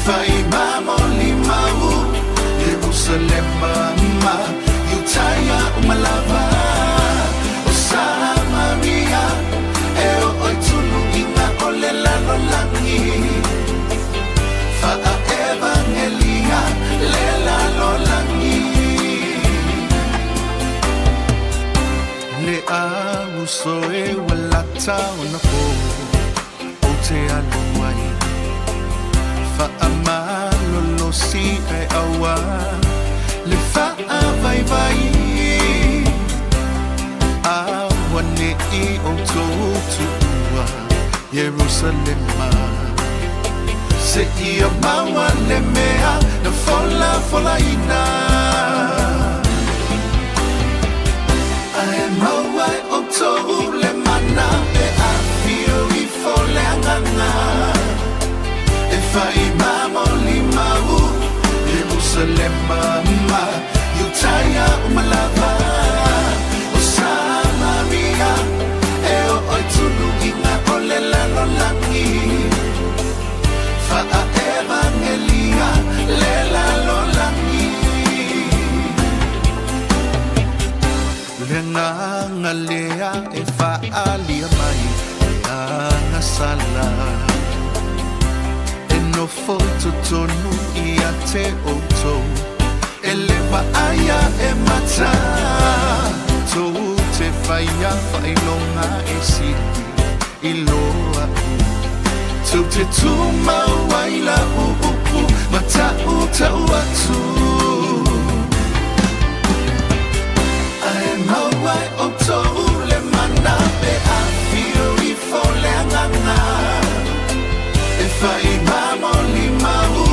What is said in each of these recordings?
𝚘𝚑𝚘𝚎𝚢 Jerusalem mama 𝚘𝚑𝚑𝚘𝚎 Maria eo oi tunu inga ole lalo langi fa evangelia le lalo langi le au soe wala tau na po o te aluai fa amalo lo si e awa le fa vai vai Wane I o totua Jerusalem Se ia maua le mea na fola ina Ae maua o tou le mana e a fio I fole anganga E whai mamo li mau Jerusalem ma Utaia umalava Maria eo oi tunu inga ole lalo langi fa evangelia le lalo langi le nganga lea e fa alia mai e ana sala e no foto tonu I a te oto e le va aya e mata Te whaia whailonga e siti I loa u Tau te tuma waila u upu Ma tau tau atu Ae mawai o tou le mana Pe a fio I fole anganga E whai mamo li mau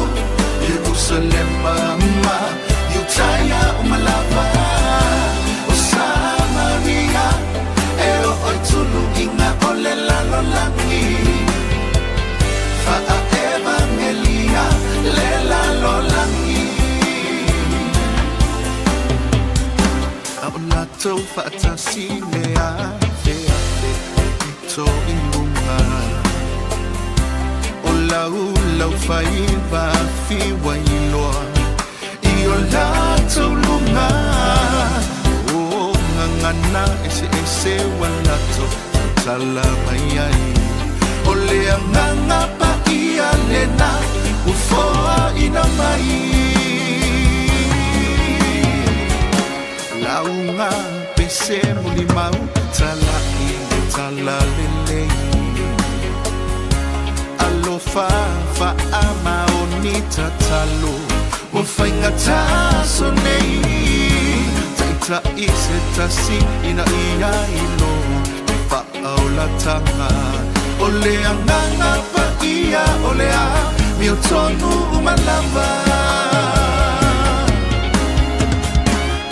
Jerusalem mama Utaia umalava Maria, eo oi tunu inga ole lalo langi Fa evangelia le lalo langi Au latou whaatasi mea fea Ito inunga O lau whai wa whiwa iloa I o latou lunga Ngana ese walato tala mai ai o le nganga pa ia lena ufoa ina mai launga pese muli mau tala lele alofa fa ama onita talo o fainga taso nei Ta ise tasi ina ia ilo Fa au la tanga O le anganga pa ia o le a Mi o tonu umalava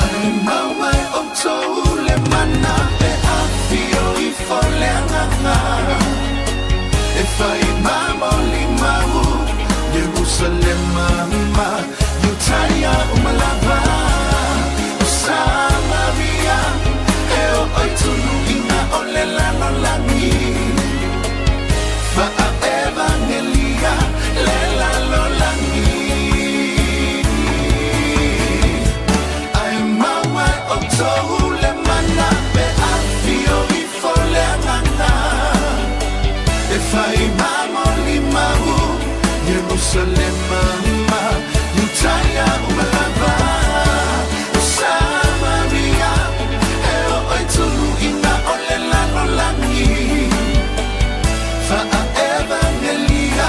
Ai mawai o tou le mana E a fio I fole anganga E whai mamo li mau Jerusalem mama Utaia umalava Maria, eo oi tunu inga ole lalo langi Fa evangelia le lalo langi Ai mawai o tou le mana Pe a fio I fole anganga E whai mamo li mau Jerusalem mama Utaia umalava Fa evangelia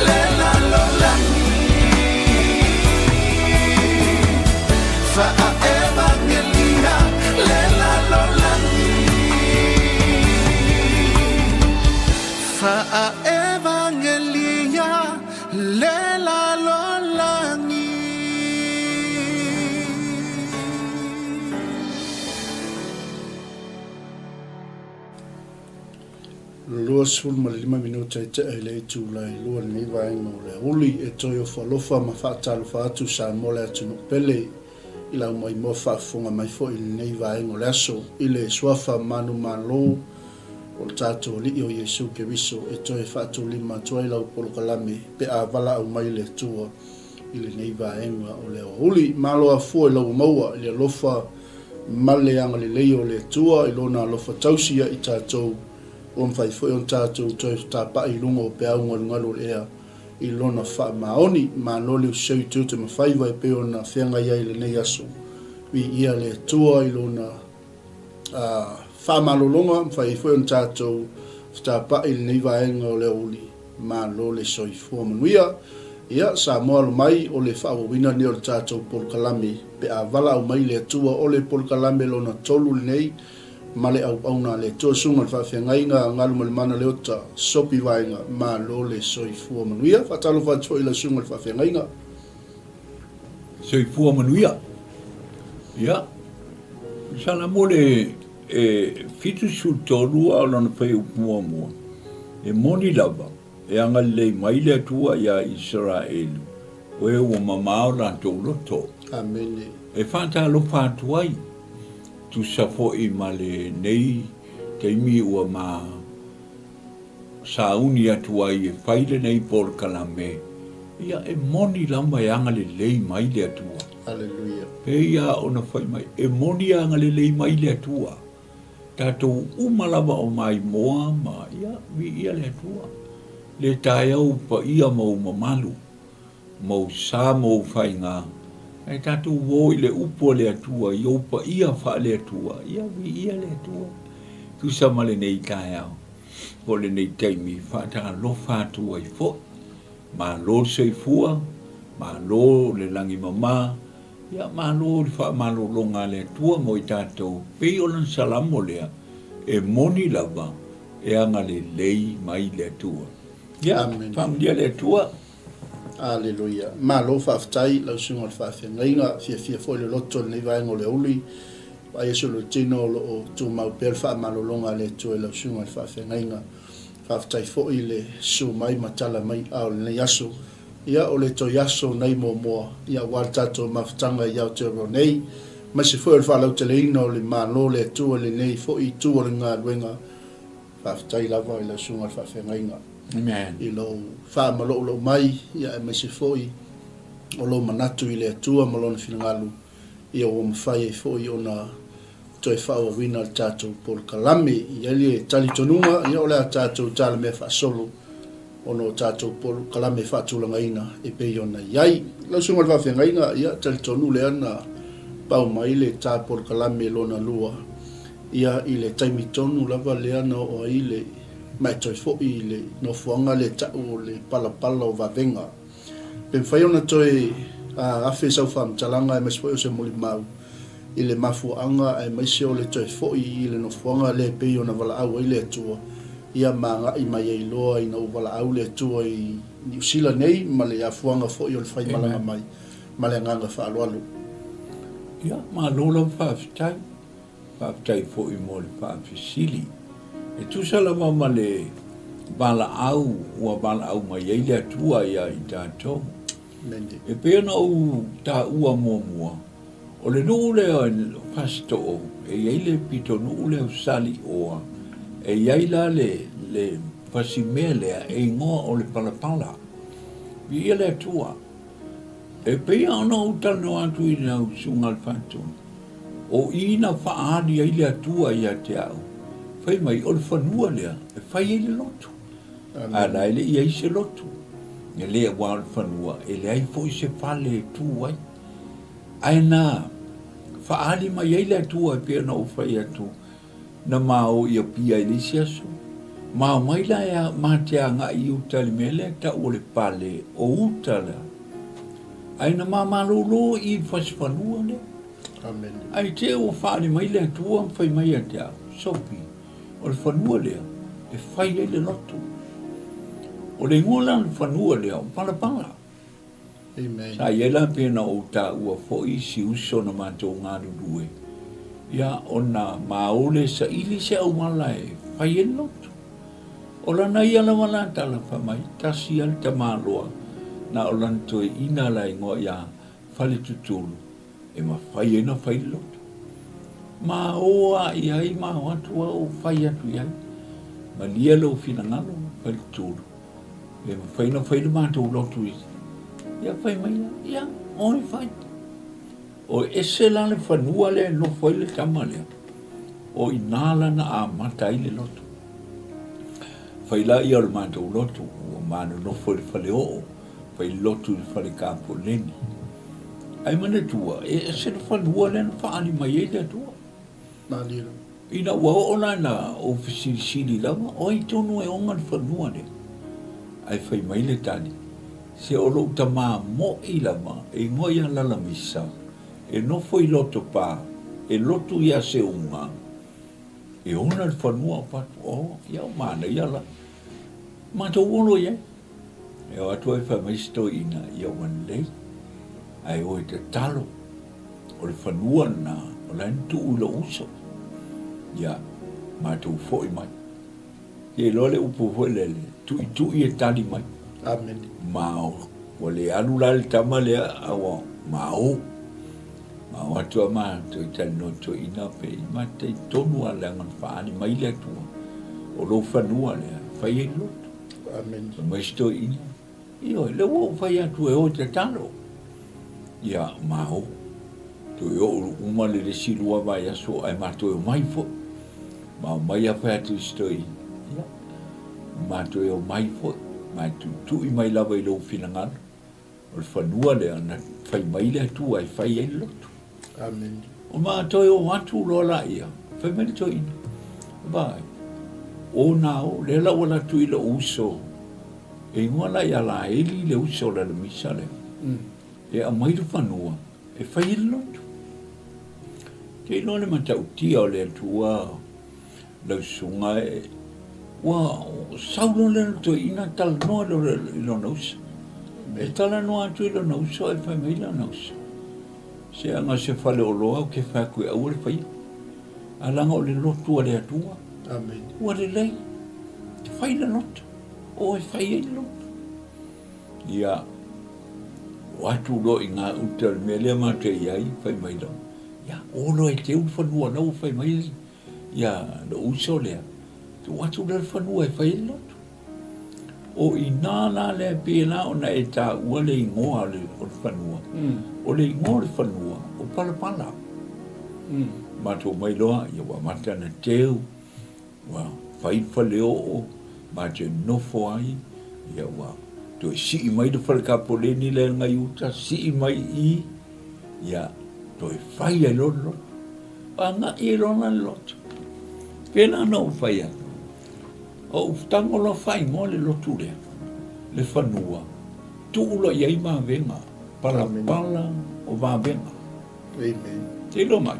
le lalo langi Fa evangelia le lalo langi Fa evangelia le lalo langi Lua sul ma 5 minuta e te ele Julai lua ni Vaega o le uli e toi o whalofa ma whaatalofa atu sa mole atu no pele I lau mai mo whaafunga mai fo I nei Vaega o le aso I le suafa manu malo o tātou li o Yesu ke viso e toi whātou lima tuai lau polo kalame pe a VALAAU mai le tua i le nei vaenga o leo huli malo a fua i lau maua i le lofa male anga le leo le tua i lona lofa tausia i tātou o mwhai fwoi on tātou toi tāpa i lunga o pe au ngalungalo ea i lona wha maoni ma lole o seu tūte ma whaiva e peo na whenga iai le nei aso i ia le tua i lona wha malolonga mwhai fwoi on tātou tāpa i le nei vaenga o leo uli ma lole soi fua manuia ia sa moalo mai o le whaawawina ni o le tātou pol kalame pe a VALAAU mai le tua o le pol kalame lona tolu le nei male au auna le tua sunga le whawhiangainga ngalu malimana le ota Sopi vaenga ma lo le soifua manuia whatalo whatua i la sunga le whawhiangainga soifua manuia ia sana mole fitu sultolua o lana whai upua mua e moni lava e anga le mai le atua ia Israel o e ua mamao la toloto amene e whatalo whatuai tu safo i male nei teimi ua ma sauni atuai e whaile nei por kalame ia e moni lamba e anga le lei mai le atua Alleluia pe ia ona whai mai e moni anga le lei mai le atua tatou umalava o mai moa ma ia vi ia le atua le tae au pa ia mau mamalu mau sa mau whainga e tātou woi le upo le atua, i opa ia wha le atua, ia vi ia le atua. Tu sama le nei tae au, po le nei teimi, whātanga lo whātua i fo, ma lo seifua, ma lo le langi mama, ia ma lo le wha ma lo longa le atua mo i tātou, pei o lan salamo lea, e moni lava, e anga le lei mai le atua. Ia, whamdia le atua, Alleluia. Ma lo whaftai, lau sunga le whawhiangainga, fia foi le loto nei vaenga o le uli, a yeso lo tino o tu mau per wha malolonga le tue lau sunga le whawhiangainga, whaftai foi le su mai matala mai au le nei aso, ia o le to yaso nei moa, ia wartato mawhtanga iau te ro nei, ma se foi le whalau te leina o le malo le tue le nei foi tu o le ngā ruenga, whaftai lava i lau sunga le whawhiangainga. Amen. I lo wha malo mai, ia e mai se foi, o lo manatu i le atua malona whinangalu, ia o mawhai e foi o na toi whao wina le tātou por kalame, ia li e tali tonunga, ia o le a tātou tala mea wha solo, o no tātou por kalame wha tūlanga ina, e pei o na iai. Lau sunga le whawhianga inga, ia tali tonu le ana, pau mai le tā por kalame lona lua, ia i le taimi tonu lava le ana o ai le mai toi fo i le no fuanga le tau le pala o vavenga. Pen whai ona toi awhi sau wham talanga e mespo o se muli mau i le mafuanga e maise o le toi fo i le no fuanga le pei ona VALAAU i le atua ia manga i mai e loa i nau VALAAU le atua i New Zealand nei ma le afuanga fo i o le whai malanga mai ma le nganga whaalualu. Ia, ma lola whaafitai fo i mo le whaafisili. E tu sala mama le VALAAU ua VALAAU mai ei le atua ia i tātou. E pēna u tā ua mua. O le nuu leo e pasto o, e iei le pito nuu leo sali oa, e iei la le pasimea lea e ingoa o le palapala. I ia le atua. E pēna ona u tano atu i nau sunga le whātun. O ina whaadi ei le atua ia te au. Whai mai o le whanua lea, e whai e le lotu. A lai le iei se lotu. E lea wā le whanua, e le ai fo i se whale tū ai. Ai nā, whaali mai ei le atua e pia na o whai atu, na mao i a pia i lisi aso. Mao mai la ea mātea ngā i utali me le ta o le pale o utala. Ai na mā malolo i whasi whanua lea. Amen. Ai te o whaali mai le atua, whai mai a te au, Sopi. O le whanua lea, e whai e le lotu. O le ngola le whanua lea, o palapala. Amen. Sa iela pēna o tā ua fōi si uso na mātou ngā rurue. Ia o nā maole sa ili se au malae, whai e le lotu. O lana ia la wala tala whamai, tasi al ta māloa, na o lana toi ina lai ngoa ia whale tutulu, e ma whai e na whai le lotu. Ma oa i ai ma atua o whai atu iai. ma lia lo fina ngalo fai tūru e whaina mātou lotu i ia whai mai ia oi whai o ese la le whanua le no whai le tama lea o i nāla na a mata i le lotu whai la ia le mātou lotu o mānu no whai le whale o whai lotu le whale kāpo leni ai mana tua ese le whanua le na whaani mai e le tua Malira. ina ua ona na ofisiri lava o i tonu e onga le whanua le ai whai mai le tani se o lo tamā mo i lama e ngoi a lala misa e nofo i loto pā e lotu ia se unga e ona le whanua o patu o ia o mana ia la mātou olo ia e o atua e whai mai sto ina ia wan lei ai o i te talo o le whanua na o le ntu ula uso ia mātou fo i mai e lo le upo fo lele tu i e tali mai Amen. mao o le alu la le tama le awa mao atua ma to tali no to ina pe ma te tonu a le angan whaani mai le atua o lo whanua le whai e lotu Amen. mai sto ina io le wo whai atu e o te talo ia mao to e o uma le silua vai aso ai ma to e mai fo ma mai a whai atu sto ina ia ma to e o mai fo ma tu i mai lava i lo finangana o le whanua le ana whai mai le atu ai whai e lotu Amen. o ma toi o watu lola ia whai mai toi ina vai o nao le la wala tu i le uso e ngona ia la eli le uso le misa le e a mai le whanua e whai e lotu ke ino le matau tia o le atua lau sunga e wa saulo le to ina tal no lo nos e tala no atu lo nos e fa mai lo nos se anga se fale o loa ke fa ku au le fai ala ngo le lotu le atua Amen. wa le lei fai le lot o e fai e lot ia watu lo inga utel mele ma te ai fai mai lo ia o lo e te u fa no no fai mai ia lo uso le tu watu le whanua e whai lotu. O i nāna le pēna o na e tā ua le ingoa le o le whanua. O le ingoa le whanua o palapala. Mato mai loa, ia wa matana teu, wa whai whaleo o, ma te nofo ai, ia wa to si i mai le whalekapo le ni le ngai uta, si i mai i, ia to e whai e loto. A nga i rona le loto. Pēna no whai atu. O utango lo fai mo le lotu le whanua. Tu ulo iai ma venga, pala o ma venga. Amen. Te lo mai.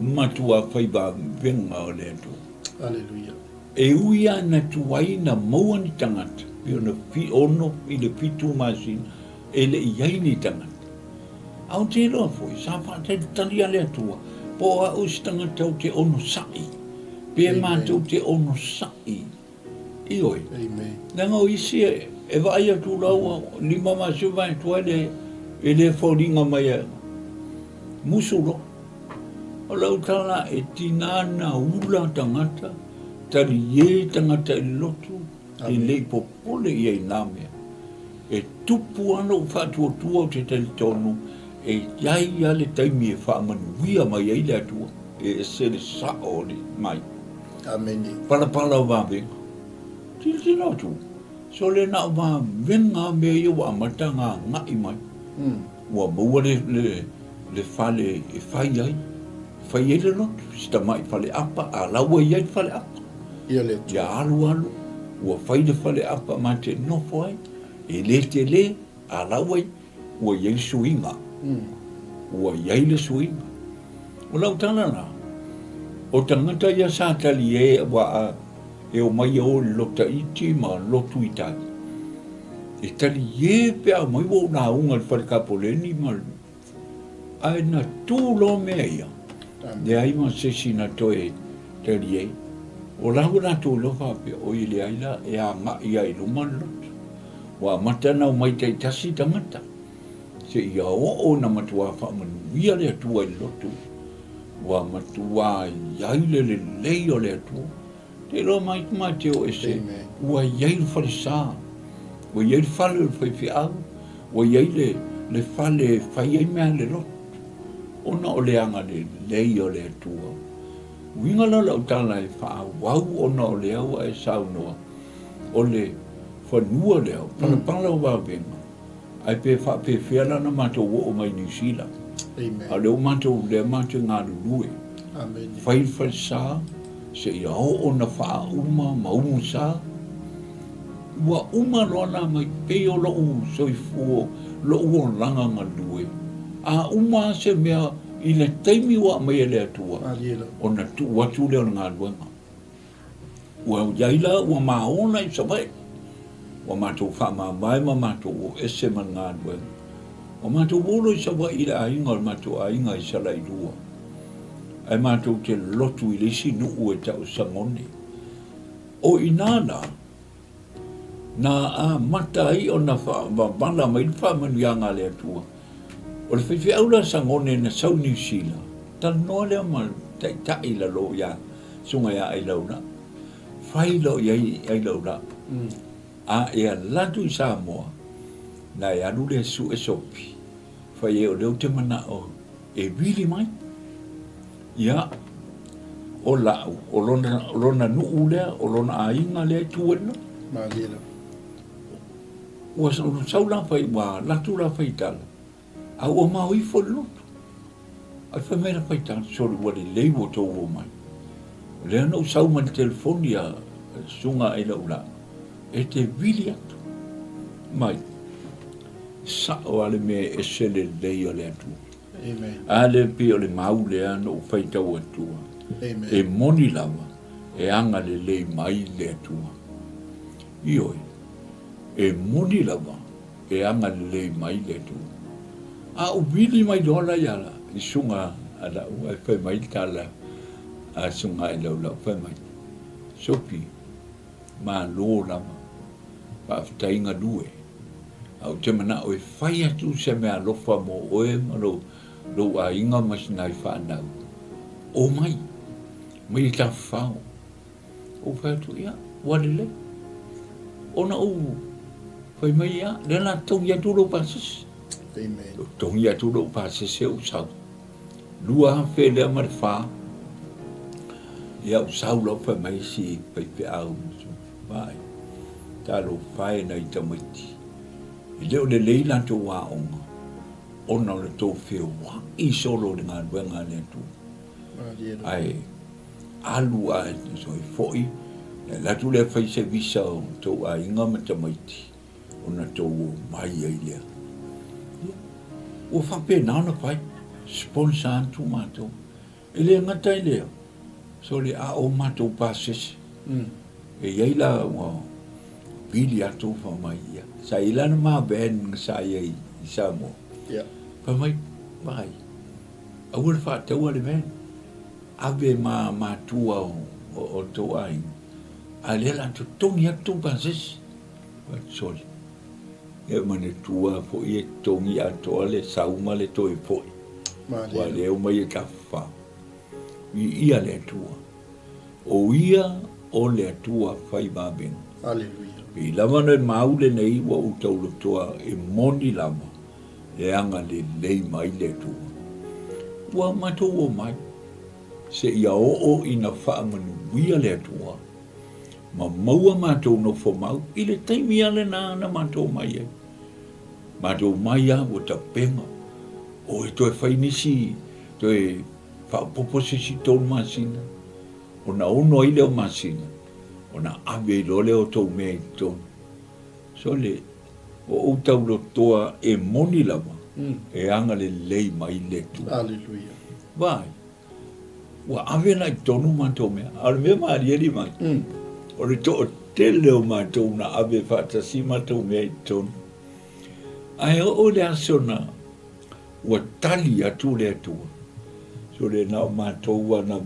Matua whai ba venga o le atu. Hallelujah. E uia na tuai na maua ni tangata, pio na fi ono i le pitu masina, e le iai ni tangata. Au te loa foi, sa whate talia le atua, po a usitanga tau te ono sai. Pia mātou te ono sai. Ioi. Amen. Nanga o isi e vai atu lau lima masu vai tua e le whauringa mai a musulo. O lau tala e tinana ula tangata, tari ye tangata i lotu, e le popole i ai nāmea. E tupu ana o whatua tua o te tali tonu, e iai ale taimi e whaamanuia mai ai le atua, e sere sao le mai. Amen. Pala o vāwenga. Tili lotu. So le na vāwenga mea ia wa amatanga ngai mai. Wa maua le whale e whai ai. Whai ai le lotu. Sita mai whale apa, a laua iai whale apa. Ia le Ia alu. Ua whai le whale apa ma te nofo ai. E le te le, a laua ai. Ua iai suinga. Ua iai le suinga. O lau tana na. O tangata ia sa tali e wa e o mai o lota iti ma lotu itali. E tali e pe a mai o na unga le wharekapoleni ma ai na tūlo mea ia. Ne ai ma sesi na toe tali e. O lau na tūlo whapea o i le aila e a ngā ia i luma lotu. Wa matana o mai tai tasi tangata. Se ia o na matua whamanu ia le atua i lotu. Wa matua iai le lei o le atua. te lo mai te o ese Amen. ua iai le falesa ua iai le fale le faifiau ua iai le fale fai ai mea le loto ona o le anga le lei o le atua winga la lau tala e whaawau ona o le au e saunoa o le whanua le au palapala o wawenga ai pe whiala na matou o mai New Zealand Amen. a leo matou le matou ngā lulue Amen. fai falesa se ia o na wha uma ma umu sa ua uma loana mai pe o loo soifuo loo o langa ngā lue a uma se mea i le taimi wa mai e le atua Ariela. o na tu watu leo ngā luenga ua yaila ua maona i sabai ua matou wha mai ma matou o ese man ngā luenga o matou olo i sabai i le ainga o matou ainga i sala i lua ai matou te lotu i lesi nuu e tau sangone. O inana, na a mata ai o na bala mai wha manuianga le atua. O le whiwhi aula sangone na sau New Zealand, ta noa lea ma tai la lo ia, sunga ia ai launa. Whai lo iai ai launa. A ea latu i Samoa, na e anu le su e Sopi. Whai e o leo te mana o e wili mai. Ia, o lau, o lona nuu lea, o lona ainga lea tuena. Mariela. Ua sau la whai wa, latu la whai tala. A ua mau i fo lotu. Ai whai mera whai tala, sori wale leiwo tō o mai. Lea no sau mani telefonia sunga ai lau la. E te wili atu. Mai, sa o ale me e sele lei o le atu. Amen. Ale pi o le mau lea no whai tau atua. Amen. E moni lava, e anga le lei mai le atua. Ioi, e moni lava, e anga le lei mai le atua. A ubili mai dola yala, i sunga ala ua e whai mai tala, a sunga i lau whai mai. Sopi, ma lo lava, pa aftainga lue. Au te mana o e whai atu se mea lofa mo oe ma lo a inga masinai whanau. O mai, mai ta whao. O whai atu ia, walele. Ona o, whai mai ia, lena tongi atu lo pasis. Amen. Tongi atu lo pasis e usau. Lua hawhe lea mare wha. Ia usau lo whai mai si peipe au. Vai, ta lo whai na i tamaiti. I leo le leila to wa onga. Ona le tō whio wa. I solo le ngā luenga le tu. Mariela. Ai, alu ai, so i foi. La tu le fai se visa o tō a inga mata maiti. Ona tō mai ai lea. Ua whape nana pai. Sponsor antu mātou. E lea ngatai lea. So le a o mātou pāsese. E iei la pili atu fa mai ia. Sa ilana ma ben sa ia i Samoa. Yeah. Pa mai, mai. Awal fa tau ale ben. Ave ma tua o tō ai. A lela tu tongi atu pasis. Sorry. E mane tua po i e tongi atu ale sauma le toi po i. Wa Mariela. leo mai e ka fa. Ia le tua. O ia o le tua fai babeng. Hallelujah. I lava no e maule nei wa utau lotoa e moni lava e anga le lei mai le tua. Ua matou o mai se ia o ina whaamanu wia le tua. Ma maua matou no whamau i le taimi ale na matou mai e. Matou mai a o ta penga. O e toi whainisi, toi whaapoposisi tōn masina. O na ono i leo masina. O na ave lole o tau mea i tonu. So le, o utau lo toa e moni lava, e anga le lei mai le tu. Hallelujah. Vai, ua ave na i tonu mātou mea, ale mea maarieri mai. O le to o te leo mātou na ave whaatasi mātou mea i tonu. Ai o le asona, ua tali atu le atua. So le na mātou wana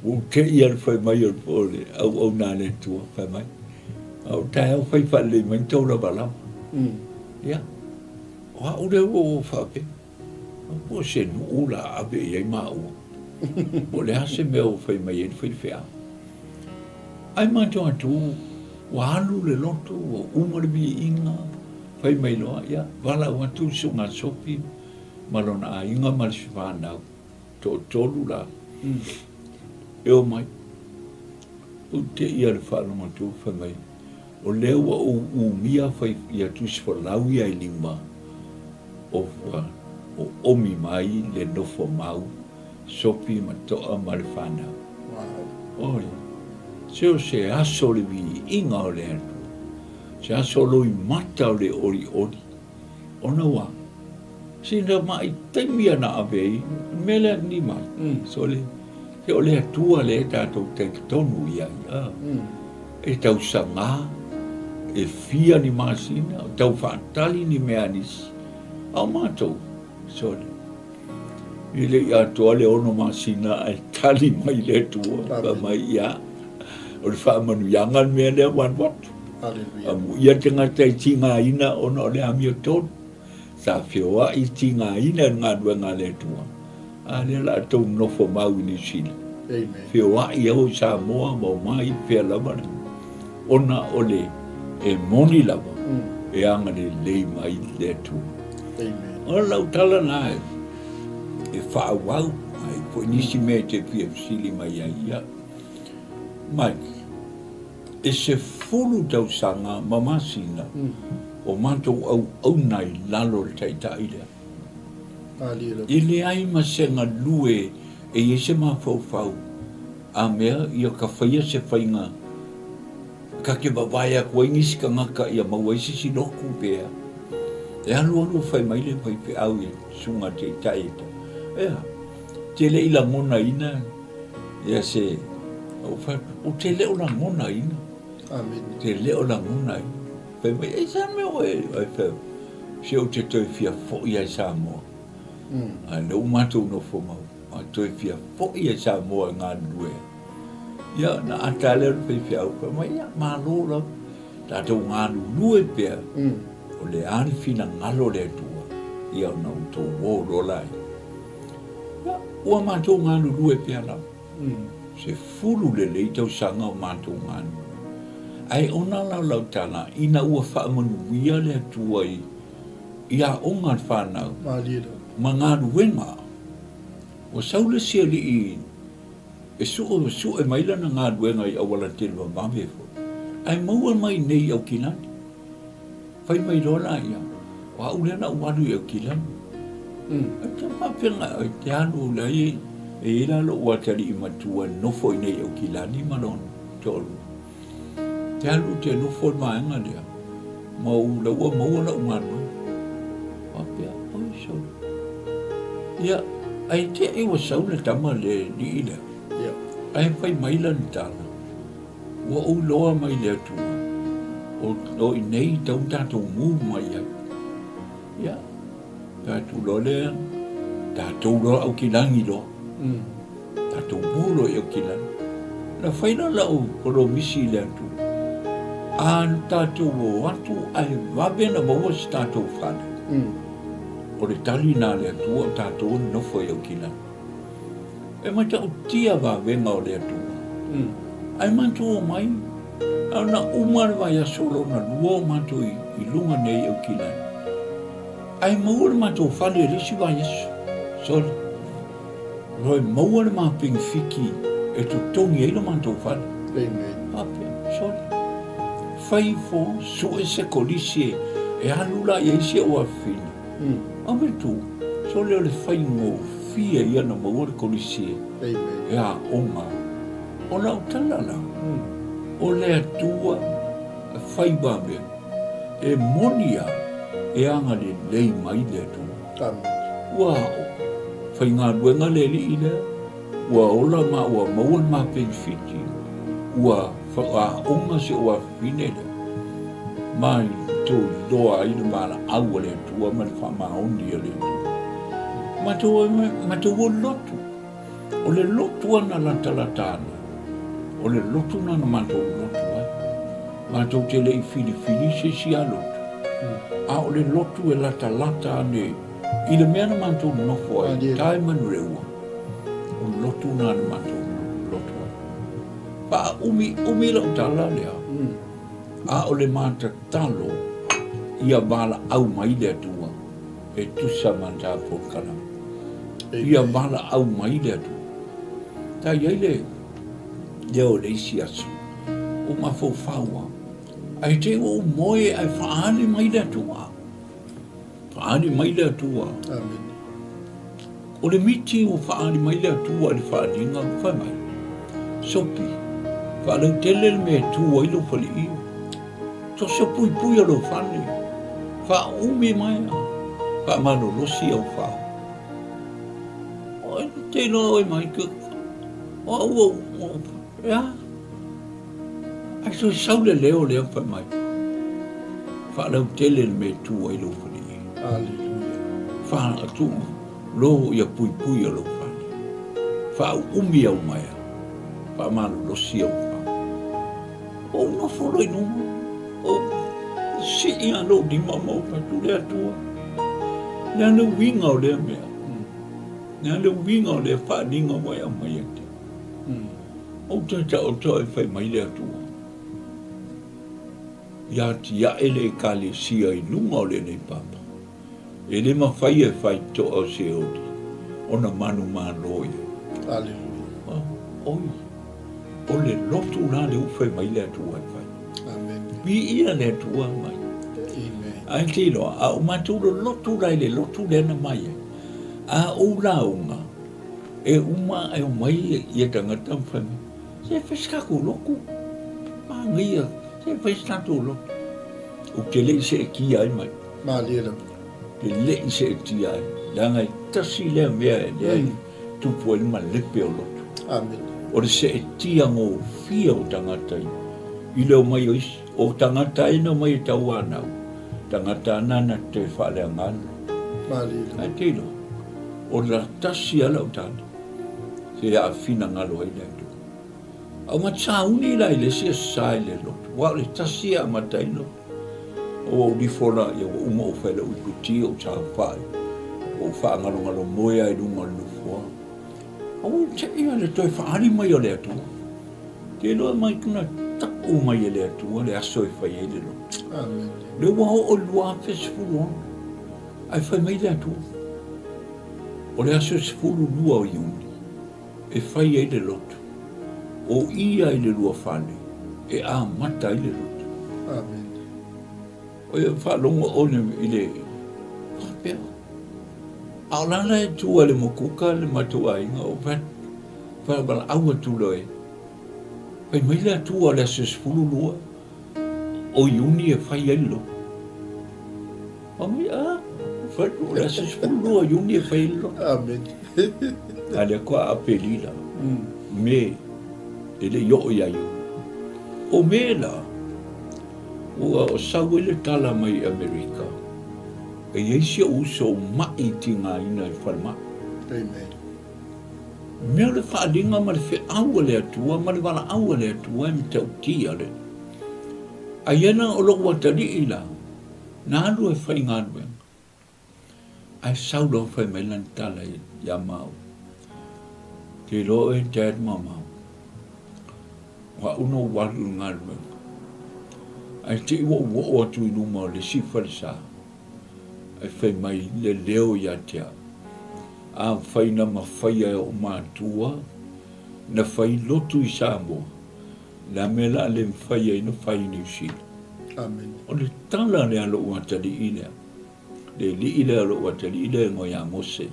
o te ia le whai mai o le au nā le tua whai mai. Au tai au whai whale mai tau la balama. Ia. O a ure o whape. O se nu ula abe iai maa ua. O le hase mea o whai mai e whai whea. ai mātou atu, wahalu le loto, o umaribi inga, whai mai loa, ia, VALAAU atu sunga Sopi, malona a inga marisi whanau, tō tōru la. Eo mai, o te ia le whanonga tō whai mai, o leo wa o mia whai ia tusi whalau ia i lima, o omi mai le nofo mau, Sopi ma toa ma le whanau. Oi, seo se aso le vi inga o le atu, se aso loi mata o le ori ori, ona wa, sina mai taimia na avei, mele ni mai, so le, se o le atua le tātou te tonu ia ia, e tau sanga, e fia ni masina, tau whaatali ni mea nisi, au mātou, so le, ile ia toa le ono masina ai tali mai le tua ka mai ia o le whaamanu yangan mea lea wan watu amu ia te ngata i tinga ina ono le amio tonu sa whioa i tinga ina ngā duenga le tua a le la tau nofo mau ni sila whioa i au sa moa mau mai pia lama ona ole e moni lama e anga le lei mai le tua o lau tala nae e whaawau, ai po nisi mea te pia sili mai ai ia. Mai, e se fulu tau sanga mamasina, o mātou au nai lalo le taitai lea. I le ai ma senga lue e se ma fau, a mea ia ka whaia se whainga, ka ke Vaega kua ingisi ka ngaka ia mawaisi si loku pea. E alu whai mai le whai pe au e sunga te taita. Ea, te le ila mona ina, ia se, o te leo la mona ina. Amen. Te leo la mona ina. Pai mai, e sa meo e, ai whau, se o te toi fia fōi ai sa moa. Ai le umatou no fo mau, a toi fia fōi ai sa moa ngā lue. Ia, na ata leo pai fia au, pai mai, ia, mālo la, tātou ngā lue pia, o le ani fina ngalo le tua, ia na utou wō rolai. Ua mātou ngā lulu e pia lau. Se fulu le lei tau sanga o mātou ngā lulu. Ai ona lau tana, ina ua whaamanu wia le atua i ia o ngā whanau. Ma ngā luenga. O saule sia li i e su e maila na ngā luenga i awala telua mamefo. Ai maua mai nei au kilani. Whai mai rola ia. Wa ulena uanu i au kilani. Ata mapena ai te anu lai e ila lo watari i matua nofo i nei au kilani malon tolu. Te anu te nofo i maenga lea. Mau laua la umanu. Wapea, oi solo. Ia, ai te e wa saule tama le ni ila. Ai whai maila ni tala. Ua au loa mai lea tua. O i nei tau tātou mū mai ai. Ia. Tātou lolea, tātou loa au kilangi loa. Tātou mūlo i au kilangi. Na whaina lau koro misi le atu. An tātou o atu ai wabena maua si tātou whana. O le tali nā le atu o tātou nofo i au kilangi. E mai tau tia wabena o le atu. Ai mantou o mai, au na umar vai a solo na lua mantou i lunga nei au kilangi. Ai maua le mātou whale risi wa Yesu. Soli. Roi maua le māping whiki e tu tongi e le mātou whale. Amen. Pāpea, soli. Whai fō, su e se kolisi e alula i eisi o a whina. Ame tu, soli o le whai ngō whia i ana maua le kolisi e a onga. O lau talala. O le atua, whai wame, e monia, e anga le lei mai le tu. Ua whai ngā ruenga le li i lea. Ua ola ma ua maua ma penfiti. Ua whaka onga se ua whine le. Mai tō doa i le mana aua le tua ma le whamaoni le tua. Ma tō o lotu. O le lotu ana latalatana. O le lotu na ma tō lotu. Ma tō te lei fili se si a lotu. A o le lotu e lata ane i le mea na mantou nofo ai tae manu reua o lotu na mantou lotu Pa umi lo tala lea. A ole mata talo ia VALAAU mai le atua. E tusa manta pokala. Ia VALAAU mai le atua. Ta iai leo le isi asu. O mafaufaua. Ai te o moe ai whaane mai le atua. Whaane mai le atua. Amen. O le miti o whaane mai le atua le whaadinga whai mai. Sopi. Whaalau tele me tua ilo whali iyo. To se pui alo whane. Wha ume mai a. Wha mano losi au wha. O te no e mai ka. O ya. Ai so saule leo whai mai. Whaalau tele me tua ilo whali iyo. Hallelujah. Wha atu. Lo ia pui alo whane. Wha umi au mai a. Wha mano losi au wha. O no wholoi no. O si ia lo di mama o patu le atua. Nea le winga o lea mea. Nea le winga o lea whaadinga mai a mai ate. O tata o toa e whai mai le atua. Ia ti ia ele e kale sia i lunga o le nei papa. E le ma whai e whai toa o se odi. Ona manu maa loi. Hallelujah. Oi. O le lotu rā le uwhai mai le atua e whai. Amen. Pi ia le atua mai. Amen. Ai te loa, a o maturo lotu rai le lotu le na mai. A o la unga. E uma e o mai i e tangata mwhame. Se wheskako loku. Ma ngia, se wheskako loku. O te lei se e ki ai mai. Ma lera. Te lei se e ti ai. Langa i tasi lea mea e lea i tupu e lima lepe o lotu. Amen. O le se e tiango fia o tangata i. I leo mai o isi. O tangata ina mai e tau anau. Tangata anana te whale angana. Ma lera. Ai te lo. O la tasi ala o tana. Se a fina ngalo ai lea tu. Au matsauni la i le se sai le lotu. Wa le tasi a matai lo. O di fora ia o uma o whaile o ikuti o tā whae. O wha ngalo moea i runga lufua. Au te ia le toi whaari mai o le atua. Te loa mai kuna taku mai e le atua, le aso e whai e le lo. Amen. Le waho o lua fesfulu on. Ai whai mai le atua. O le aso sefulu lua o iuni. E whai e le lotu. O ia i le lua whane. E a mata i le lotu. Amen. O ia whalonga one i le whapea. Aolana e tua le mokuka le matua inga o vat. Whalabala aua tula e. Pai mai le atua le aso sefulu lua. O iuni e whai e lo. Amai a. Whatu le aso sefulu lua iuni e whai e lo. Amen. Ale koa apelila. Me. E le yo ia yo. O me la. O sau ele tala mai Amerika. E eisi o uso mai tinga ina i whalma. Amen. Mea le whaadinga ma le wheaua le atua, ma le VALAAU le atua, e mi tau tia le. A iena o loko watari i la. Nā alu e whai ngā nuenga. Ai sau lo whai mai lan tala i a mau. Te lo e dad mamau. Wa uno waru ngā nuenga. Ai te iwa o atu i numa o le sifalisa. Ai whai mai le leo i atea. A whai na ma whai ai o mātua. Na whai lotu i Samoa. Na mela le whai ai na whai New Zealand. Amen. O le tala le alo uatari i lea. Le li i lea alo uatari i lea ngoi a mose.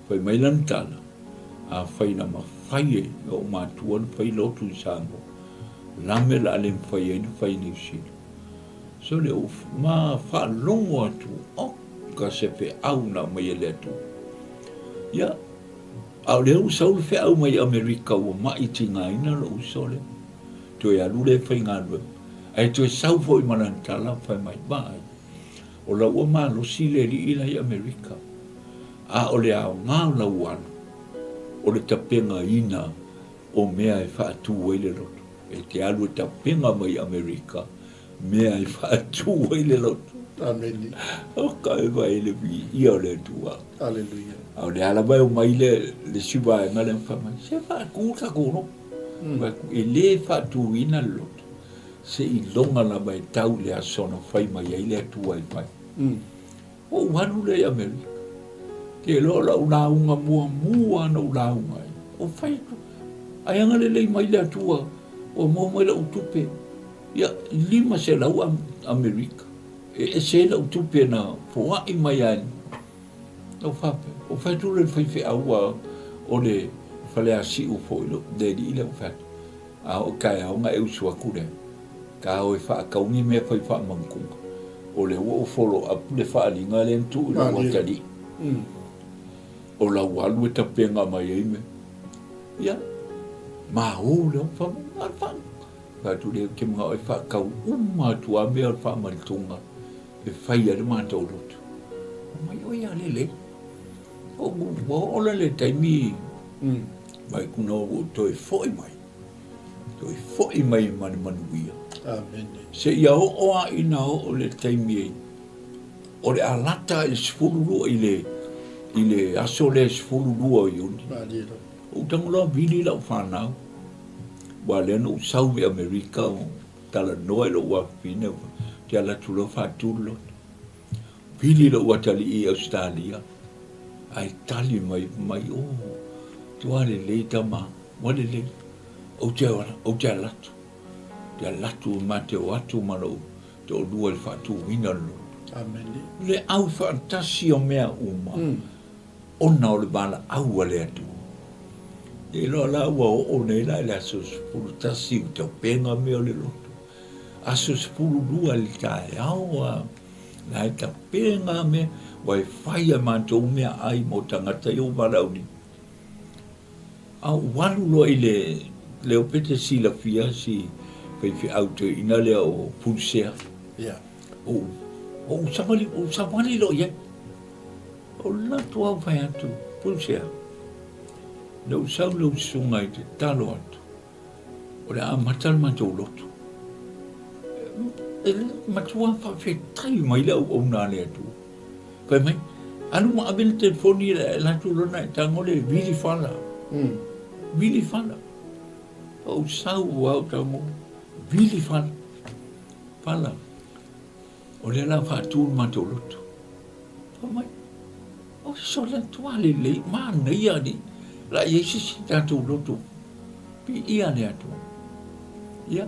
Whai mai lan tala. A whai na ma whai ai o mātua na whai lotu i Samoa. La mela le whai ai na whai New Zealand. So le o ma wha longo atu. O ka se pe au na mai e le atu. Ia. Au le usau le fe au mai Amerika o mai tinga ina lo usau le. Tu e alu le whai ngā lue. Ai tu e sau fo i manantala whai mai mai. O la ua maa lo si le li ila i Amerika. A o le au ngā la uana. O le tapenga ina o mea e wha atu wei le lotu. E te alu e tapenga mai Amerika. Mea e wha atu wei le lotu. Amen. O ka e vai le vi ia o le tua. Hallelujah. Au le ala mai o mai le siwa e ngale mwha mai. Se wha kūka kūno. Wa ku e le whaatuina loto. Se I longa la mai tau le asono whai mai ai le atua I whai. O wanu le Amerika. Ke lola ulaunga mua na ulaunga. O whai tu. Ai anga le mai le atua. O mo mai la utupe. Ia lima se lau Amerika. E se la utupe na foa I mai ai. O whape. O whai tu le whai aua o le whale a si u fo ilo. De di ile o whai. A o kai a o nga e usua kure. Ka o e wha kaungi mea whai wha mangkunga. O le o follow up le wha alinga le ntu ila watari. O la walu e tapenga mai e me. Ia. Ma o le o wha mangkunga. Ka tu le ke mga o e wha kau tua mea o wha maritunga. E whai a le mata o rotu. O mai o ia le. O la le taimi. Mai kuna o toi foi mai. Toi foi mai manuia. Amen. Se ia o a ina o le taimi e. O le alata e sfururua I le aso le sfururua I uni. O tangola vili lau whanau. Wa le no sau me Amerika o tala noe lo wa fine. Te ala tulo whatulu. Vili lo watali I Australia. Ai tali mai o. Tuare le tama. Wale le. O te alatu. Te alatu ma te o atu mano. Te o lua le whatu wina lo. Amen. Le au fantasi o mea uma. Ona o le bala au le atu. E lo la ua o nei la le aso spulu tasi u te penga mea le loto. Aso spulu lua le tae aua. La e ta penga mea. Wai whaia manto mea ai mo tangata I o valauni. Au walu lo I le o Pt3 la fia si whaiwhi auto ina lea o pulsea. Yeah. O samali lo ia. O latu au whai atu pulsea. Le usau le usunga I te talo atu. O le a matal matou lotu. E le matua whawhetai mai le au na le atu. Kai mai, anu ma abel telefoni la tu lona I tangole vili fala. Vili fala. O sau au tango vili fala. Fala. O le la fatu matou lotu. Kai mai. O so la tuale le ma nei ani. La yesi si tatu lotu. Pi ia le atu. Ia.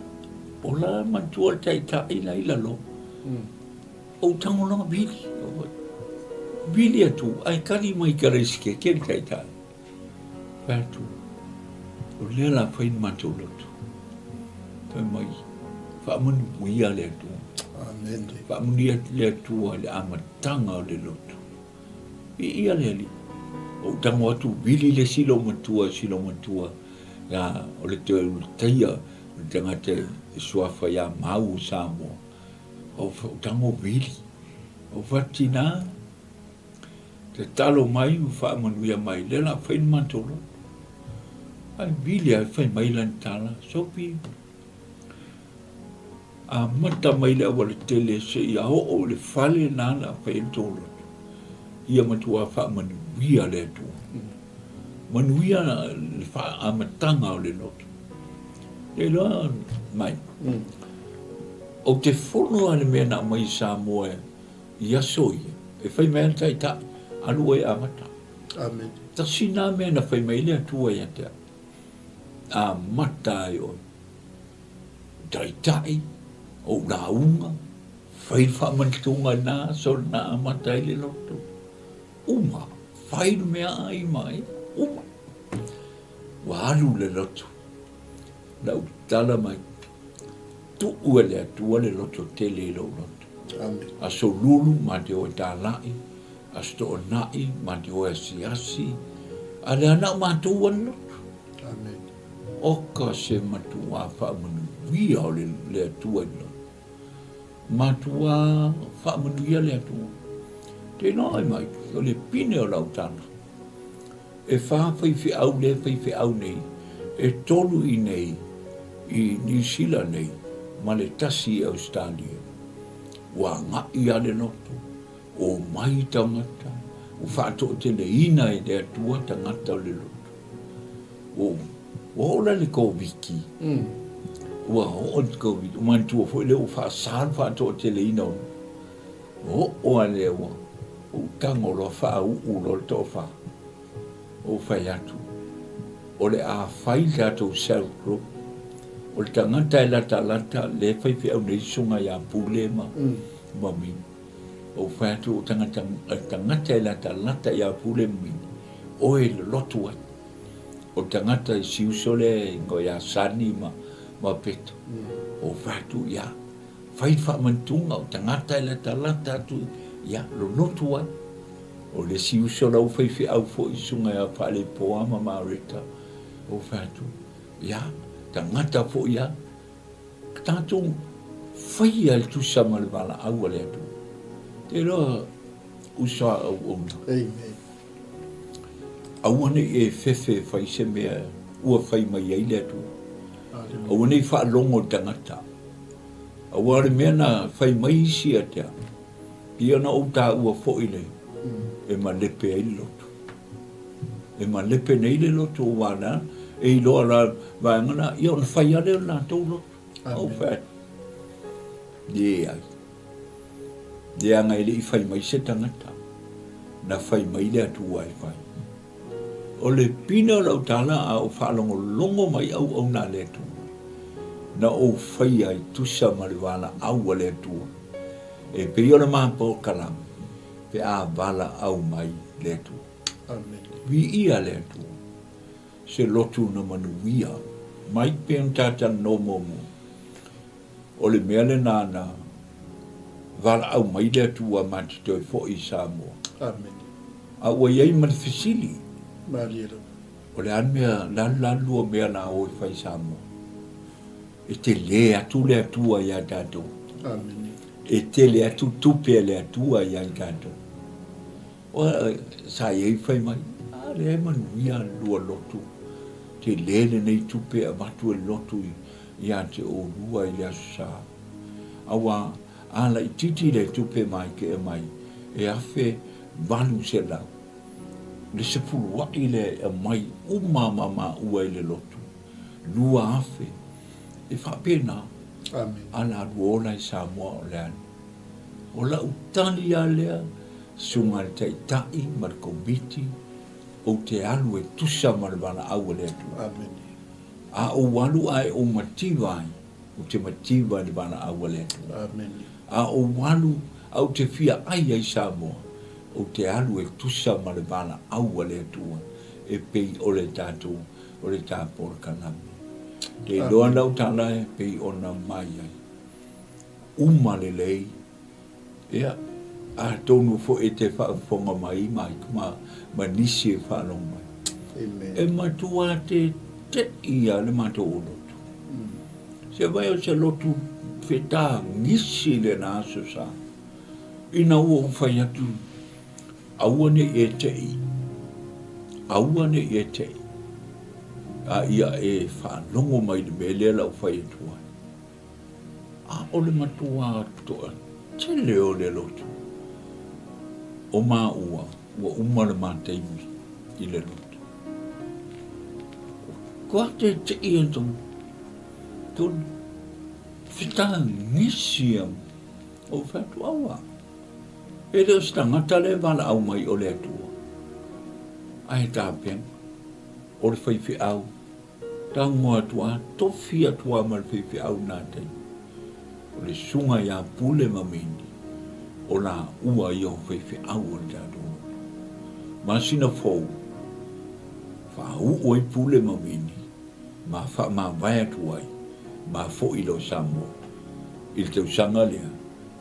O la matua tai ila lo. O tango longa vili. Vili atu, ai kari mai kareske, keri kai tai. Patu. O lea la whain matou lotu. Kai mai, whaamuni muia le atu. Amen. Whaamuni le atu le amatanga o le lotu. Ia le ali. O tango atu, vili le silo matua. Ya, o le te taia, o tangate suafa ya mau Samoa. O tango vili. O watina. Te talo mai u whaamanuia mai, le la whain mantolo. Ai vili ai whain mai lan tala, Sopi. A mata mai le awale tele se ia o le whale nana whain tolo. Ia matua whaamanuia le atu. Manuia le whaamatanga o le noto. Le loa mai. O te whono ane mea na mai Samoa ia soi. E whain mea tai ta. Anu e amata. Amen. Ta sina mea na whai mai lea tua ia te. Amata e oi. Tai. O la unga. Whai whamantunga nā, so nā amata e le loto. Uma. Whai mea ai mai. Uma. Walu le loto. Lau tala mai. Tu ua lea tua le loto te le lo loto. Amen. A so lulu ma te o tā lai. Asto nai mandi o asi ale ana matu wan Amen. oka se matu a fa manu wi ole le tu no matu a fa manu ia le tu te no ai mai o le pine o lautana e fa fi au le fi au nei e tolu I nei I New Zealand nei ma le tasi Australia wa nga ia le notu o mai tangata, o whātou te le ina e le atua tangata o le loto. O Ola le koviki. Ua o koviki. Mantua foi le o fa sal fa to te le ino. O ale o. O kangolo fa u lo to fa. O fa yatu. O le a fai to self group. O le tangata e lata le fai fi au nei sunga ya pulema. Mami. O fa yatu o tangata e lata ya pulema. O e lotu ai. O tangata i siusole ngo ya sani ma peto. O fatu ya. Fai fa mantunga o tangata i lata tu ya lo lotu ai. O le siusola o fai fi au fo i sunga ya pale poama marita. O fatu ya tangata fo ya. Tātou fai al tu sama le VALAAU ale atu. Te roa usa au ona. Amen. Awane e fefe fai se mea ua fai mai ai le atu. Awane i wha longo tangata. Awane mea na fai mai isi atea. Ia na o tā ua fo ile. E ma lepe ai lotu. E ma lepe nei le lotu o wana. E i loa la vaengana. Ia ona fai ale o nā tau lotu. Au whai. Ie ai. Ie anga ele i fai mai se tangata. Na fai mai le atu ai fai. O le pina o lau tala a o whaalongo longo mai au na le atu. Na o fai ai tusa ma le VALAAU le atu. E pe iona maa po kalam. Pe a VALAAU mai le atu. Amen. Vi ia le atu. Se lotu na manuia. Mai pe un tata no momo. O le mea le nana. VALAAU mai le atu a mati toi fo i Samoa. Amen. A ua iei manifisili. Maria. O le an mea lua mea na o i fai Samoa. E te le atu le atua ia tato. Amen. E te le atu tupe le atua ia tato. O sa iei fai mai. A le e manuia lua lotu. Te le nei tupe a matu e lotu ia te o lua i le asa. Awa ala i titi le tupe mai ke e mai. E afe valu se lau. Le sepulu wa ile e mai umama ua ile lotu. Lua afe. E whapena. Amen. Ala ruola i Samoa o lean. O la utani a lea. Sunga le taitai ma le komiti. O te alu e tusa ma le VALAAU le atu. Amen. A o walu ai o mativa ai. O te mativa le VALAAU le atu. Amen. A o walu au te fia ai ai Samoa. O te alu e tusa ma le VALAAU le atua. E pei o le tātou, o le tāpora kanami. Te loa lau tala e pei o na mai ai. Uma le lei. Ea, a tonu fo e te whaafonga mai ma nisi e whaalong mai. Amen. E matua te ia le mato o lotu. Se vai o se lotu whetā ngisi le nā aso sa. Ina ua whai atu. Awane e tei. Awane e tei. A ia e whanongo mai le mele lau whai atua. A ole matua toa. Te leo le lotu. O mā ua umare mā teimi i le lotu. Kua te tei atu. Tun whita ngisiam o whatu awa. E leo stangata le VALAAU mai o le atua. Ai tāpeng. O le whaiwhi au. Tango atua. Tofi atua ma le whaiwhi au nātei. O le sunga ia pule mamini. O la ua i o whaiwhi au o le tātua. Masina fau. Whau o i pule mamini. Ma vai atuai. Ma fo i lo Samoa. I le tau sanga lea.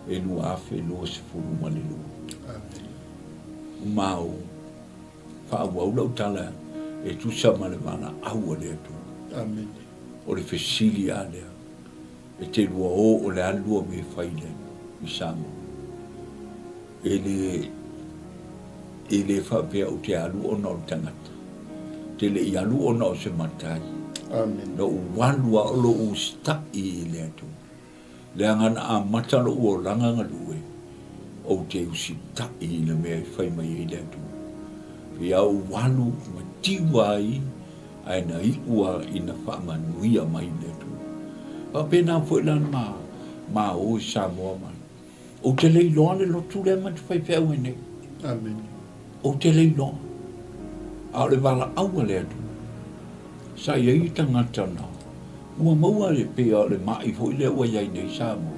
E lua afe lua se furu mali lua. Amen. Mau. Whaau au lau tala. E tu sama le VALAAU le atu. Amen. O le fesili a lea. E te lua o le alua me whaile. I Samoa. E le whapea o te alu ona o tangata. Te le i alu ona o se matai. Amen. No walua o lo u stai i le atu. Le angana a matalo o langa ngalue. O te usi tai le mea whai mai i le atu. Pia o walu ma tiwai ai na I ua ina whaamanuia mai le tu. Pa pena fo ilan ma o Samoa mai. O te lei loa le lotu le ma te whai pia ue nei. Amen. O te lei loa. A le wala aua le atu. Sa ia I tangata na. Ua maua le pea le mai fo ile ua iai nei Samoa.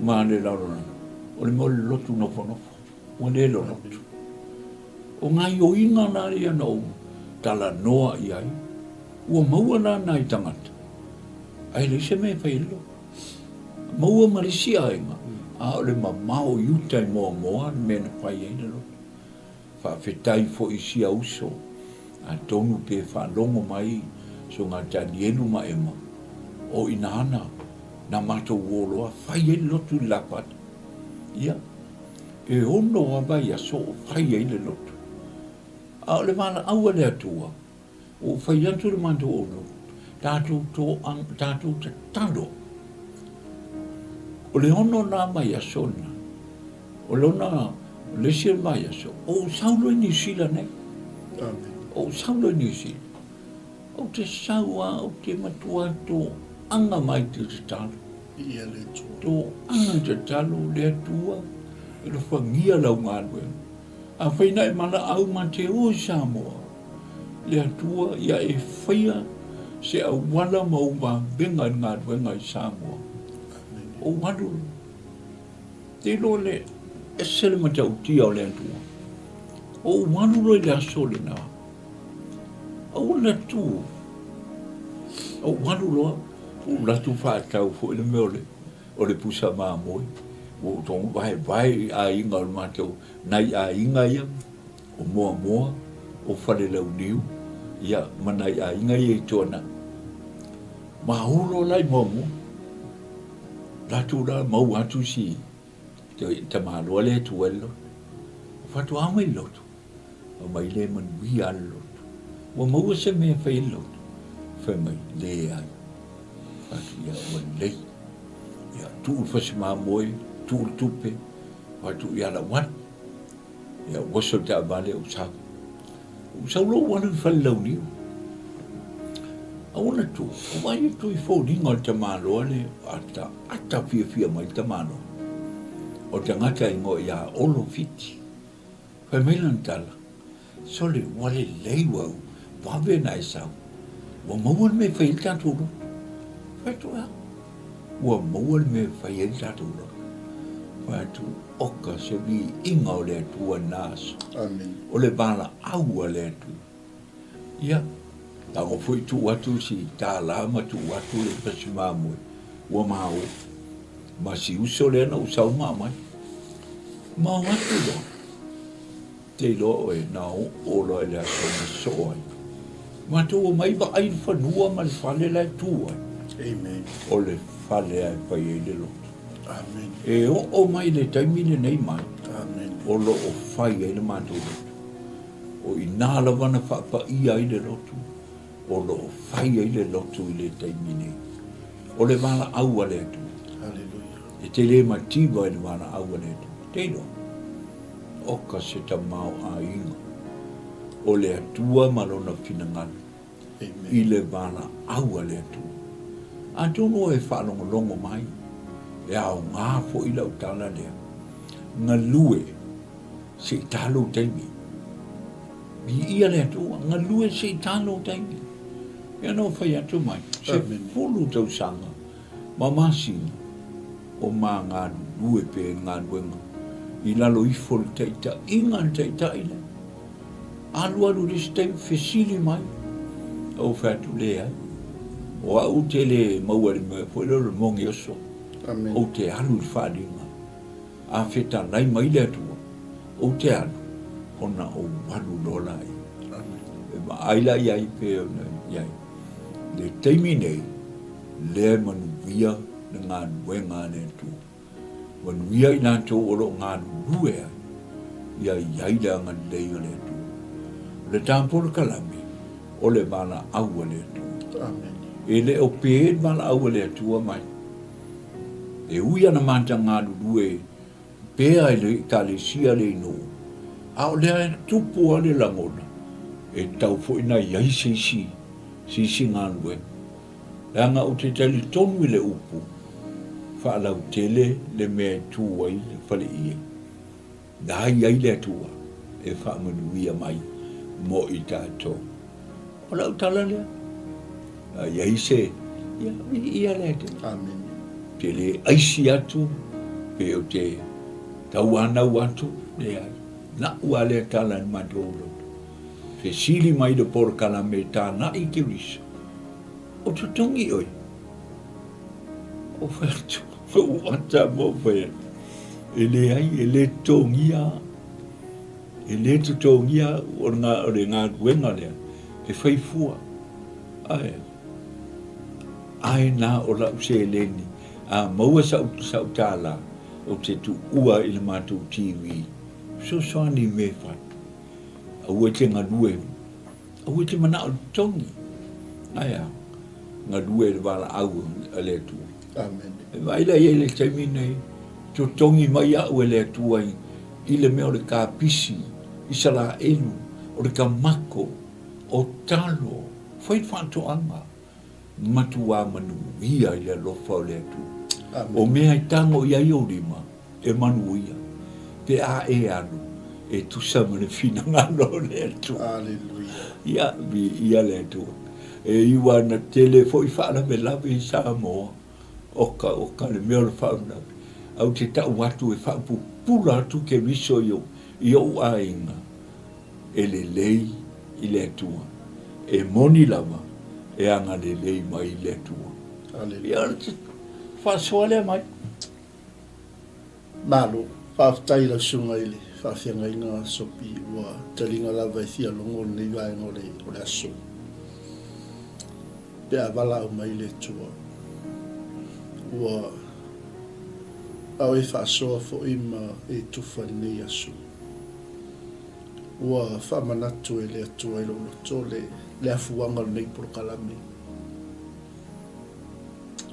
Ma le laurana. O le mo le lotu nofo nofo. O le lo lotu. O ngai o inga na ria na o tala noa iai. Ua maua na nai tangata. Ai le se me whailo. Maua marisia inga. A o le mamao yutai moa moa me na whai ei le lotu. Whawhetai fo isia uso. A tonu pe whalongo mai. So ngā tani enu ma ema. O ina ana. Na mato woloa. Whai ei le lotu lapat. Ia. E ono wa vai a so whai ei le lotu. A o le mana aua le atua. O whai atu le manto o lotu. Tātou te talo. O le ono nā mai a sona. O le ona le sia mai a so. O saulo i New Zealand nei. Amen. O saulo i New Zealand. O te saua, o te matua tō anga mai te talo. Ia le tua. Tō anga te talo le atua. E lo whangia lau ngā lue. A whaina e mana au ma te o Samoa. Le atua ia e whaia se a wala mau ma benga ngā lue ngai Samoa. O wadu. Te lo le e sele ma tau tia o le atua. O wadu roi le asole na. O le tu. O wadu loa. O la tu whaatau fo ele me o le pusa maa moi. O tongu vai a inga o mātou. Nai a inga ia. O moa. O whare lau niu. Ia manai a inga ia I tōna. Ma huro lai moa. Latu la mau atu si te māloa le tu elo. Whatu ama I lotu. O mai le man wi a lotu. O maua se mea whai lotu. Whai mai le ai. Whatu ia o lei. Ia tuu whasimā moe, tuu tupe. Whatu ia la wan. Ia waso te avale o sau. O sau lo wanu whai lau niu. Awana tu, o mai tu I fōringa o te māloa le ata fia mai te māloa. O te ngata ingo ia olo fiti. Whai meilan tala. Sole wale leiwau, wawe na sau. Wa mauan me whai tātou ro. Whai tu a. Wa mauan me whai tātou ro. Whai tu oka se vi inga o le atua nāsa. Amen. O le bala aua le atua. Ia. Tango foi tu watu si tā la ma tu watu le pasi māmoe. Ua mao. Ma si uso le na usau mamai. Ma watu lo. Te lo e na o lo e le aso na so ai. Ma tu o mai ba ai whanua ma le whale lai tu ai. Amen. O le whale ai pai e le lo. Amen. E o mai le taimine nei mai. Amen. O lo o whai ai le mātou lotu. O I nāla wana whapa I ai le lotu. O lo whai ai le lotu I le taimine. O le wala aua le atu. Hallelujah. E te le matiwa I le wala aua le atu. Teino. Oka se ta mau a inga. O le atua malona finangana. Amen. I le wala aua le atu. A tono e whanongo longo mai. E au ngā fo I lau tala lea. Ngā lue se talo taimi. Bi ia le atua. Ngā lue se talo taimi. Ia no whai atu mai. Se fulu tau sanga. Mamasina. O mā ngā lue pe ngā luenga. I lalo I fol teita. Inga teita I le. Alu le stem fesili mai. O whatu lea. O au te le mauari me. Fo ilo le mongi oso. Amen. O te alu I wharinga. A wheta nai mai le atua. O te alu. Ona o walu lola I. E ma aila iai pe o iai. Le teimi nei, le manuia na ngā nuenga ne tu. Manuia I nātou oro ngā nuea, ia iai le anga lei o le tu. Le tāpora kalame, o le mana aua le tu. Amen. E le o pēd mana aua le tu mai. E uia na manta ngā nue, pēa I le kalesia le no. A o le tupu a le langona, e tau fo ina iai seisi. si singa lue. Langa o te tali tonu i le upu. Whaalau tele le mea tūai le whale ia. Dai ai le atua e whaamanuia mai mo i tātou. O lau tala lea. Ia se, ia le te. Amen. Te le aisi atu, pe o te tauanau atu, le ai. Na ua le tala ni madolo. Fe sili mai de porkala me tā na i ke risa. O tutongi oi. O whatu, o wata mo whea. E le ai, e le tongia. E le tutongia, o ngā wenga lea. E whaifua. Ai. Ai nā o lau se leni. A maua sau tāla. O te tu ua i le mātou TV. So soani me whai. Aua te ngadue. Aua te mana o tongi. Aia. Ngadue le VALAAU a le tu. Amen. E waila i le taimi nei. To tongi mai au e le atua i le mea o le ka pisi. I sala enu. O le ka mako. O talo. Whai whantoanga. Matua manu. Ia i le lofa o le atu. O mea i tango i ai o lima. E manu ia. Te a e anu. E tu sama le fina ngalo le atu. Alleluia. Ia le atu. E iwa na tele fo i whaala me lawe i Samoa. Oka le mea le whauna. Au te tau watu e whaapu pula atu ke riso i o ainga. E le lei i le atua. E moni lava. E anga le lei mai i le atua. Alleluia. Ia le te whasoa le mai. Malo, whaafutai la sunga ili. Whaafenga inga sopi ua talinga lava i thia longo nei vaenga o le aso. Pea VALAAU mai le tua. Ua au e whaasoa fo ima e tufa nei aso. Ua whaamanatu e le atua i loto le afuanga nei porokalame.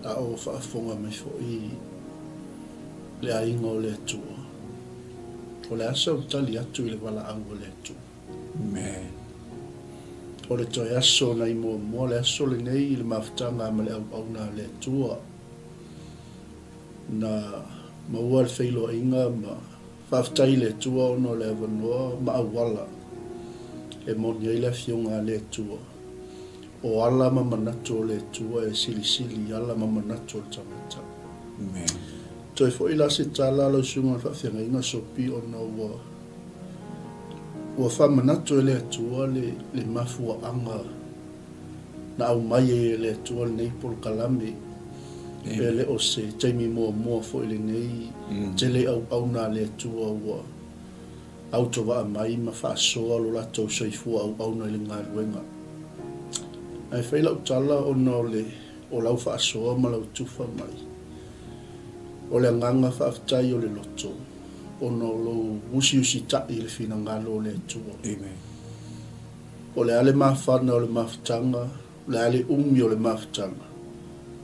A o whaafonga mai fo i le ainga o le atua. O le asa utali atu i le VALAAU o le atua. Amen. O le toi aso na i mua le aso le nei i le mawhitanga ma le au na le atua. Na maua le whailo inga ma whaafutai le atua ono le avanoa ma awala. E moni ai le fionga le atua. O ala ma manatu o le atua e sili ala ma manatu o le tamata. Amen. Toi fo ila se tala lo sunga whawhianga inga sopi o na ua whamanatu e le atua le mafua anga na au mai e le atua le nei porokalame pe le o se taimi mua fo ile nei te le au na le atua ua au towa mai ma whaasoa lo la tau soifua au na le ngā ruenga. Ai whaila utala o na o lau whaasoa ma lau tufa mai. O le nganga whaafutai o le loto. O no lo usi tai le fina ngalo le atua. Amen. O le ale mawhana o le mawhitanga, le ale umi o le mawhitanga.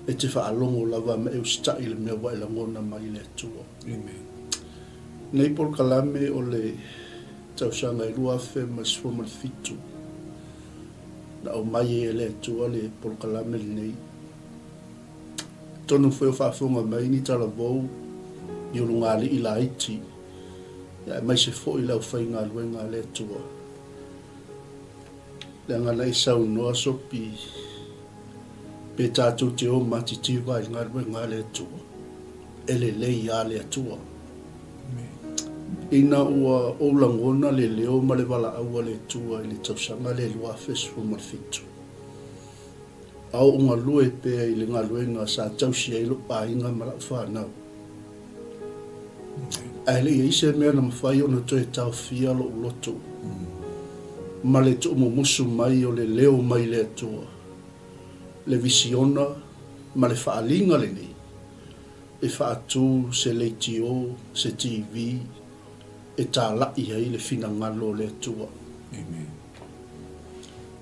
E te whaalongo lava me e usitai le mea wa ngona mai le atua. Amen. Nei porokalame o le tausanga i lua fe ma sifoma le fitu. Na o mai e le atua le porokalame le nei. Tonu fweo whaafonga mai ni tala vau i ulungali i la iti. Ya mai se fo i lau whai ngā luenga le atua. Le ngā nei sau noa sopi pe tātou te o matitiwa i ngā luenga le atua. Ele lei a le atua. Ina ua oulangona le leo ma le VALAAU le atua i le tausanga le lua fesu ma fitu. Au unga lue pe i le ngā luenga sa tausi e lo pa inga ma la whanau. Ai le ise mea na mawhai o na toi tau fia lo loto. Ma le tu mo musu mai o le leo mai le atua. Le visiona ma le whaalinga le nei. E whaatu se leitio, se TV, e tā lai ai le fina ngalo le atua. Amen.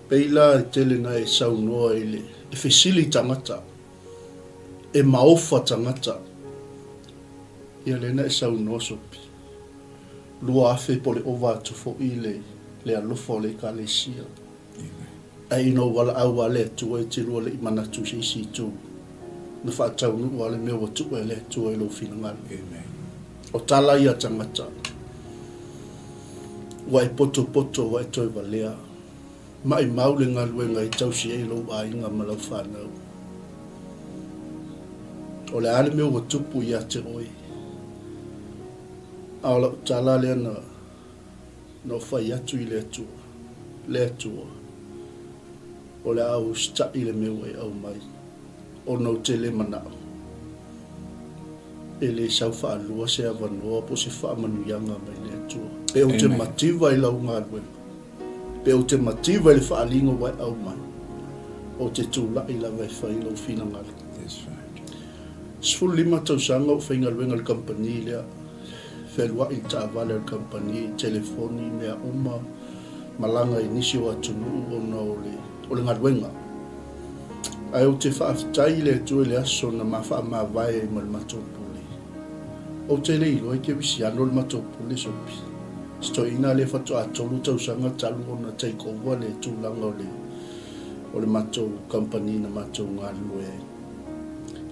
Peila e tele na e saunoa i le e fesili tangata, e maofa tangata. Ia lena e saunoa sopi. Lua afe po le ova atu fo i le alofa o le kalesia. ai no wala au ale tu e te lua le imana tu si tu na fa tau nu wale me o tu e le tu e lo fina ngal Amen. o tala ia tangata wa e poto wa e toi valea mai maule ngaluenga i tau si e lo a inga malau whanau o le ale me o tupu ia te oi ala tala le na no fai atu i le atua o le au sta i le meu e au mai o no te le manao e le sau wha alua se avanoa po se wha manuyanga mai le atua pe o te mativa i lau ngā luenga pe o te mativa i le wha alingo wai au mai o te tūla i la vai whai lau fina ngala That's right. Sful lima tau sanga o whainga luenga le company lea whelua i ta vale le company telefoni mea uma malanga i nisi o atunu o na o le ngaluenga ai o te whaafitai le tue le aso na mawha ma vai e ma le matopuli o te le ilo e ke visi ano le matopuli sopi sto ina le whatu atolu tau sanga talu o na take over le tūlanga o le matou company na matou ngalu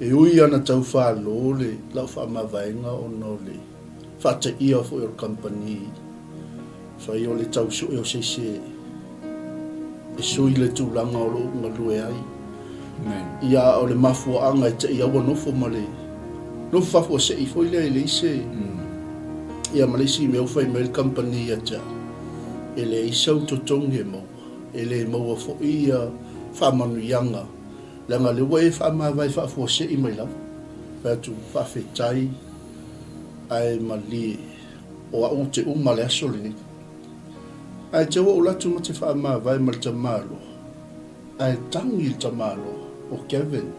e ui ana tau whaalo le lau wha ma vaenga o no le whata ia fo your company whai o le tau su e o se e sui le tūlanga o lo ngalu e ai ia o le mafua anga i te ia wanofo ma le no fafo se i foi le ise ia malisi me o fai mail company ia ta ele isau totongi e mau ele mau fo ia fa manu yanga langa le wai fa ma vai fa fo se i mai la fa tu fa fetai ai mali o a ute uma le asoli ai te o la tu mate fa ma vai mal tamalo ai tangi tamalo o Kevin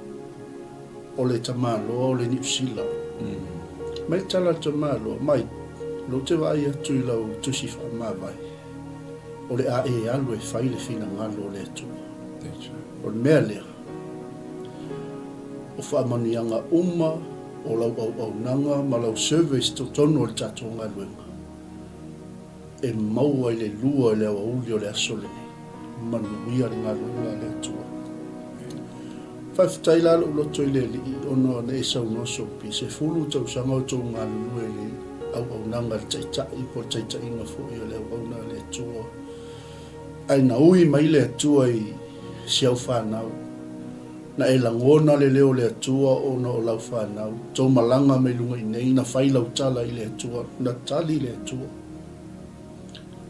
o le tamalo o le nipsila mai tala tamalo mai lo te vai atu i lau tusi fa ma vai o le a e alu e fai le fina ngalo le tu o le mea lea o fa manianga uma o lau au nanga ma lau service to tono o le tato ngaluenga e maua i le lua i le awa uli o le asole manuia le ngaluenga le atua Whaifitai lalo loto i le li ono ne sau no sopi se fulu tau sanga o tau ngalu e le au nanga le taitai po taitai inga fo i le au na le atua ai na ui mai le atua i siau whanau na e langona le leo le atua o na o lau whanau tau malanga me lunga i nei na whai lau tala i le atua na tali le atua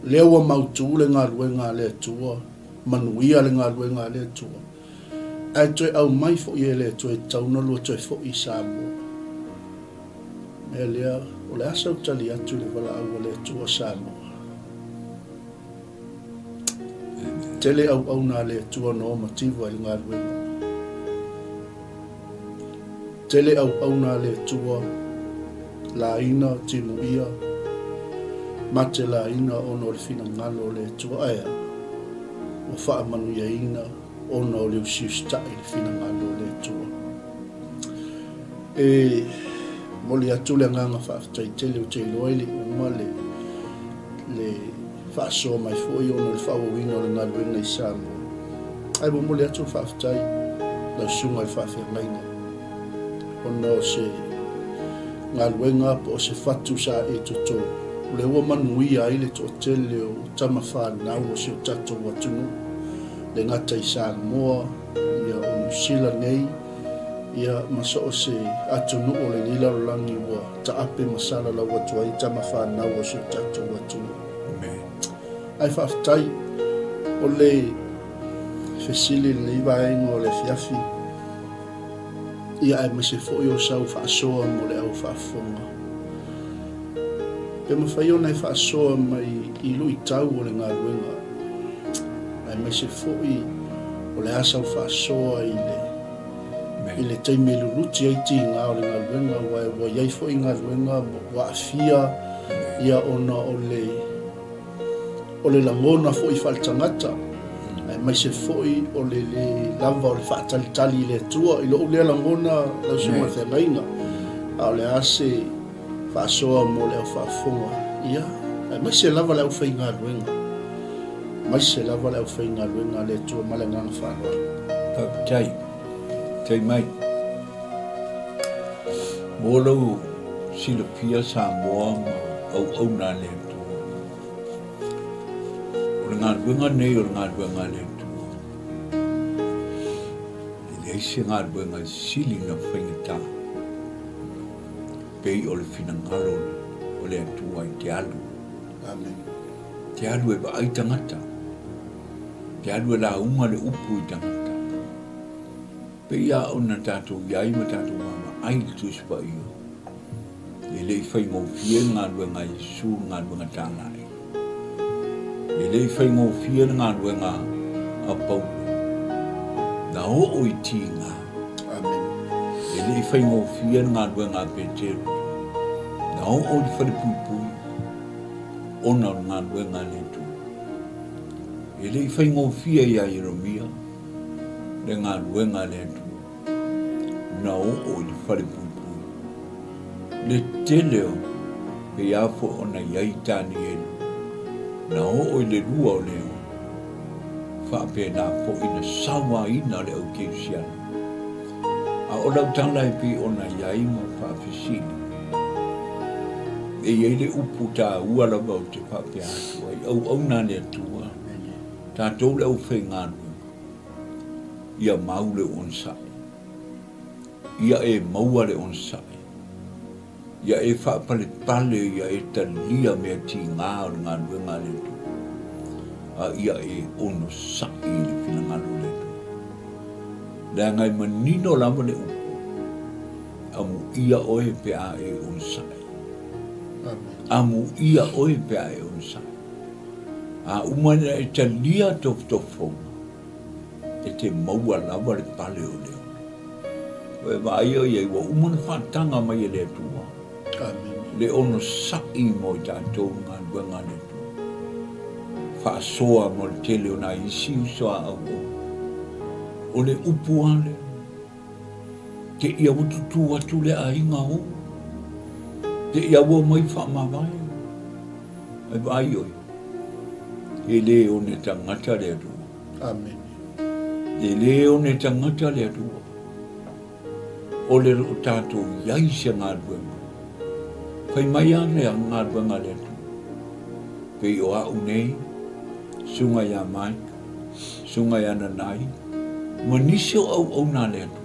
leo a mautu le ngā ruenga le atua manuia le ngā ruenga le atua ai toi au mai fo i le toi tauna lua toi fo i Samoa me lea o le asa utali atu le VALAAU le atua Samoa tele au na le atua no mativa i ngā ruenga tele au na le atua la ina timuia mate la ina ono le fina ngalo le atua aia o wha manu ia ina ono le usiustai le fina ngalo le atua e moli atu le nganga whaafitai tele o te iloai le uma le whaasoa mai fwoi ono le whaawawina o le ngaluenga i Samoa ai mo moli atu whaafitai lau sunga i whaawhiangaina ono se ngaluenga po se fatu sa e toto le ua manuia ai le toʻatele o tama whanau o se o tatou atunu le ngata i Samoa ia o New Zealand nei ia maso o se atunu o le nilalolangi ua taape masala lau atu ai tama whanau o se o tatou atunu ai whaafitai o le fesili le iwaenga o le fiafi ia ai mase foʻi o sau whaasoa mo le au whaafonga pe mawhai o nei whaasoa mai i lui tau o le ngā ruenga ai mai se foʻi o le asau whaasoa i le taime luluti ai ti ngā o le ngā ruenga wa iai foʻi ngā ruenga wa afia ia ona o le langona foʻi whaletangata ai mai se foʻi o le lava o le whaatalitali i le atua i loo lea langona lau sunga whengainga a o le ase whaasoa mo le au whaafonga ia ai mai se lava le au whainga ruenga mai se lava le au whainga luenga le tua male nganga whanua. Tei, tei mai. Mōlau sila pia sa moa au nā le tu. O ngā ruenga nei o ngā ruenga le tu. E leise ngā ruenga sili na whaingata. Pei o le whina ngalo o le atua i te alu. Amen. Te alu e wa ai tangata. Te alu e la unga le upu i tangata. Pei a o na tātou iai ma tātou mama ai le tuspa iyo. E lei whai ngō fia ngā ruenga i su ngā ruenga tānai. E lei whai ngō fia ngā ruenga a pau. Na o i tī ngā. Amen. E lei whai ngō fia ngā ruenga a Pt3. Na o i whare pui. Ona o ngā ruenga le tu. E lei whai ngō fia i a Jeremia. Le ngā ruenga le tu. Na o i whare pui. Le teleo pe afo ona iai tani elu. Na o le rua o leo. Whape nā po ina sawa ina le au keusiana. A o lau tala e pe ona iai ma whape sili. E iei le upu tā ua la wau te whape atua. I au nā le atua. Tā tau le au whai ngānu. Ia mau le onsai. Ia e maua le onsai. Ia e whaapale pale, ia e talia mea ti ngā o ngā ruenga le tu. Ia e ono sai le whina ngalo le tu. Lea ngai manino lama le upu. Amu ia oe pe a e on sai. Amu ia oe pe a e on sai. A umana e talia toftofonga. E te maua lama le pale o leo. Oe vai o iei wa umana whaatanga mai e le tua. Le ono sai mo i tātou ngā ruenga le tu. Whaasoa mo le tele o nā isi usoa au o. O le upu ale. Te ia wututu atu le a inga o. Te ia wua mai whaamawai. Ai vai oi. E le o ne tangata le atua. Amen. E le o ne tangata le atua. O le o tātou iai se ngā ruenga. Whai mai ane a ngā ruenga le tu. Pei o au nei, sunga ia mai, sunga ia nanai, ma nisi o au nā le tu.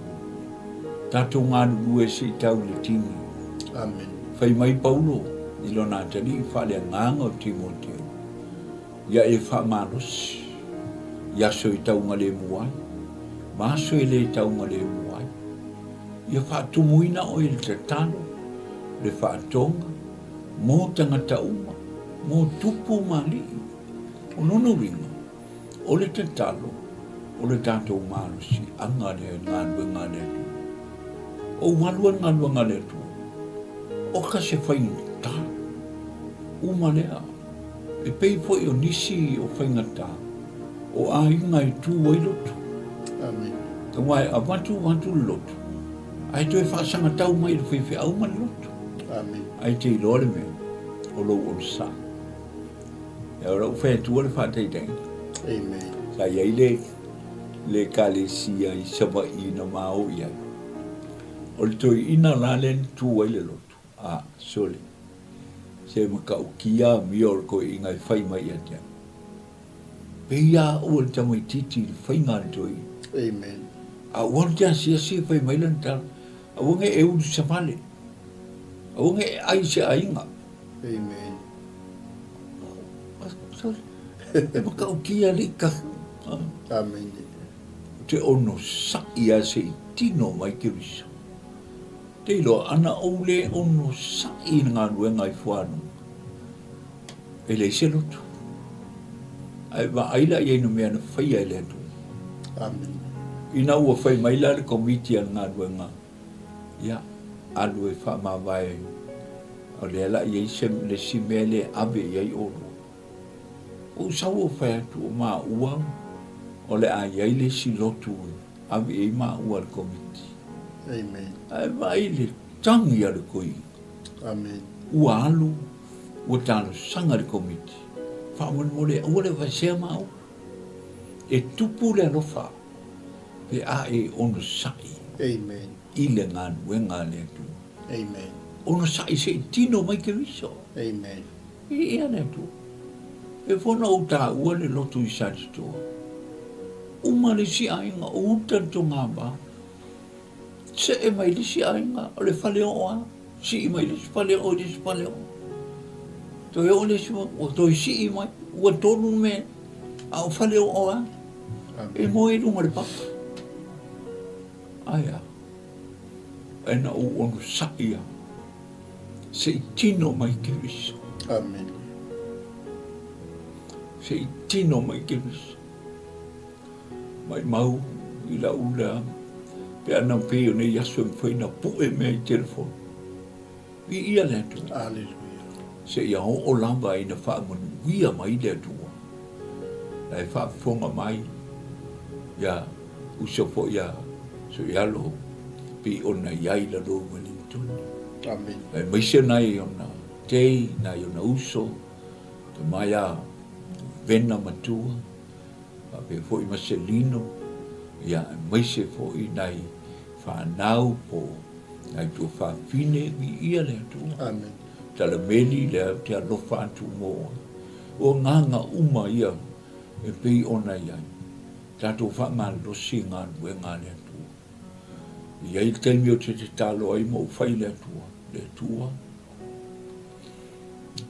Tātou ngā rue se i tau le tini. Amen. Whai mai Paulo, i lo nā tani i whale nganga o Timoteo. Ia e wha marosi, ia so i tau ngale muai, ma so i le tau ngale muai. Ia wha tumuina o i le tatano, le whaatonga, mō tangata uma, mō tupu mali, o nono ringa, o le te talo, o le tātou marosi, anga le ngā ruenga le tu. O walua ngā ruenga le tu. O ka se whainga tā, uma lea, e pei foi o nisi o whainga tā, o a inga i tū wailotu. Amen. Ka wai a watu lotu. Ai toi whaasanga tau mai le whaiwhi au mani lotu. Amen. Ai te ilore me, o lo o sa. E ora u whea tua le whaatei tei. Amen. Sa iei le kalesia i sawa i na mao i ai. O le toi ina lalen tu wai le lotu. Sole. Se maka ukia mi or ko ingai whai mai a te. Pea o le tamai titi le whai ngā le toi. Amen. A wan te asia whai mai lan tal. A wange e uru samale. Aunge ai se ainga. Amen. E maka o kia lika. Amen. Te ono sai a se tino mai ke risa. Te ilo ana ole ono sai ngā ruenga i whanu. E lei se lotu. Ai wa aila i einu mea na whaia e le atu. Amen. Ina ua whai maila le komiti a ngā ruenga. Ia. Alu e whaamawai o le ala i eise le si mea le ave i ei oro. O sau o whai atu o maa ua o le a iei le si lotu ave i maa ua le komiti. Amen. Ai vai le tangi a le koi. Amen. Ua alu, ua talo sanga le komiti. whamon le ua le vasea mau. E tupu le alofa. Pe a e ono sai. Amen. I le ngā nuenga le tu. Amen. Ono sai se tino mai ke viso. Amen. I ia le tu. E whona o tā ua le lotu I sati toa. Uma le si ainga o uta to ngā ba. Se e mai le si ainga o le whale o a. Si I mai le si whale o le si whale o. To e o le si o to I si I mai. Ua tonu me a o whale o a. E mo e runga le papa. Aia. E na o ono saia. Se I tino mai ke viso. Amen. Se I tino mai ke viso. Mai mau I la ula. Pe ana peo ne yasu mwhai na pue me I telefon. I ia le tu. Hallelujah. Se ia o lamba I na wha manu wia mai le tua. La e wha fonga mai. Ya usopo ya. So ia lo. Pi ona iai la lo Wellington. Amen. E maise nai ona tei, nai ona uso. Te mai a vena matua. Pe foi Marcelino. Ia maise foi nai whanau po. Nai tu whawhine mi ia le tua. Amen. Tala meli le te alofa atu moa. O nganga uma ia. E pei ona iai. Tato wha losi ngā nuenga le tua. Ia I te mio te talo ai mo whai le tua. Le tua.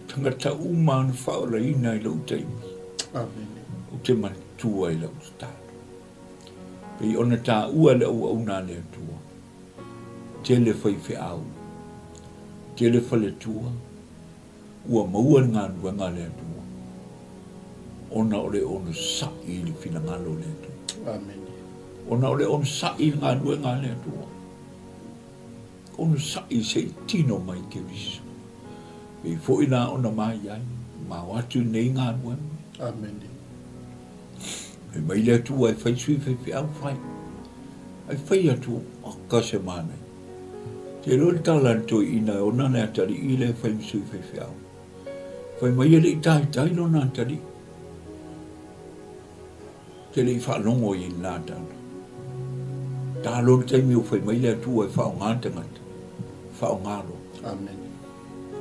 Tangata uma na whaora ina I lau teimi. Amen. O te matua I lau talo. Pei ona tā ua le au na le tua. Te le whai au. Te le whale tua. Ua maua ngā nuenga le tua. Ona ole ono sa'i li fina ngalo le tua. Amen. Ona ole ono sa'i ngā nuenga le tua. Ono sa'i se tino mai ke viso. Pei fo ina ona mai ai. Ma watu nei ngā nuenga. Amen. E mai le tua e whai sui whai au whai. Ai whai atu o kase mānei. Te roi talanto ina o nana atari I le whai msui whai au. Whai mai ele I tai lona atari. Te le I whanongo I nā tana. Tā lona taimi o whai mai le atua I whao ngā tangata. Whao ngā ro. Amen.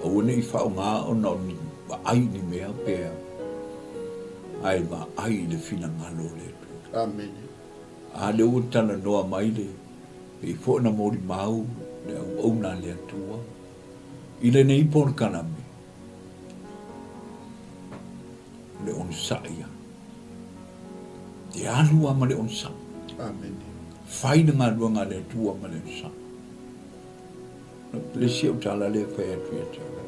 O wane I whao ngā o na ni wa ai ni mea pēa. Ai ma ai le whina ngalo le tu. Amen. A le o tana noa mai le. E fo na mori mau. Le au na le atua. I le nei pon kaname. Le on saia. Te alua ma le on sa. Amen. Whai na ngā luanga le atua ma le on sa. Na plesi au tala le whai atu e tala.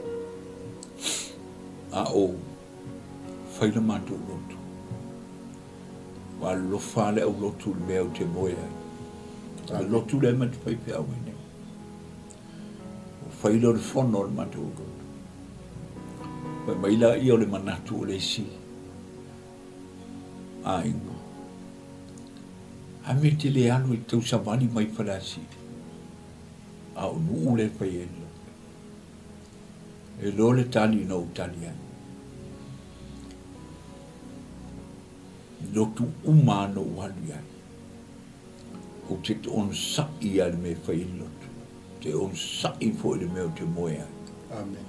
A o. Whai na mātou lotu. Wa lofa le au lotu le mea o te moea. Le lotu le mati whai pe au ene. Whai lo le whono le mātou lotu. Wai maila I o le manatu o le si. A ingo. A me te le anu I tau savani mai whalasi. A o nuu le whai e lo. E lo le tani no tani ai. Lotu umano wali ai. O te on sa'i ai me whai lotu. Te on sa'i fo le me o te moe ai. Amen.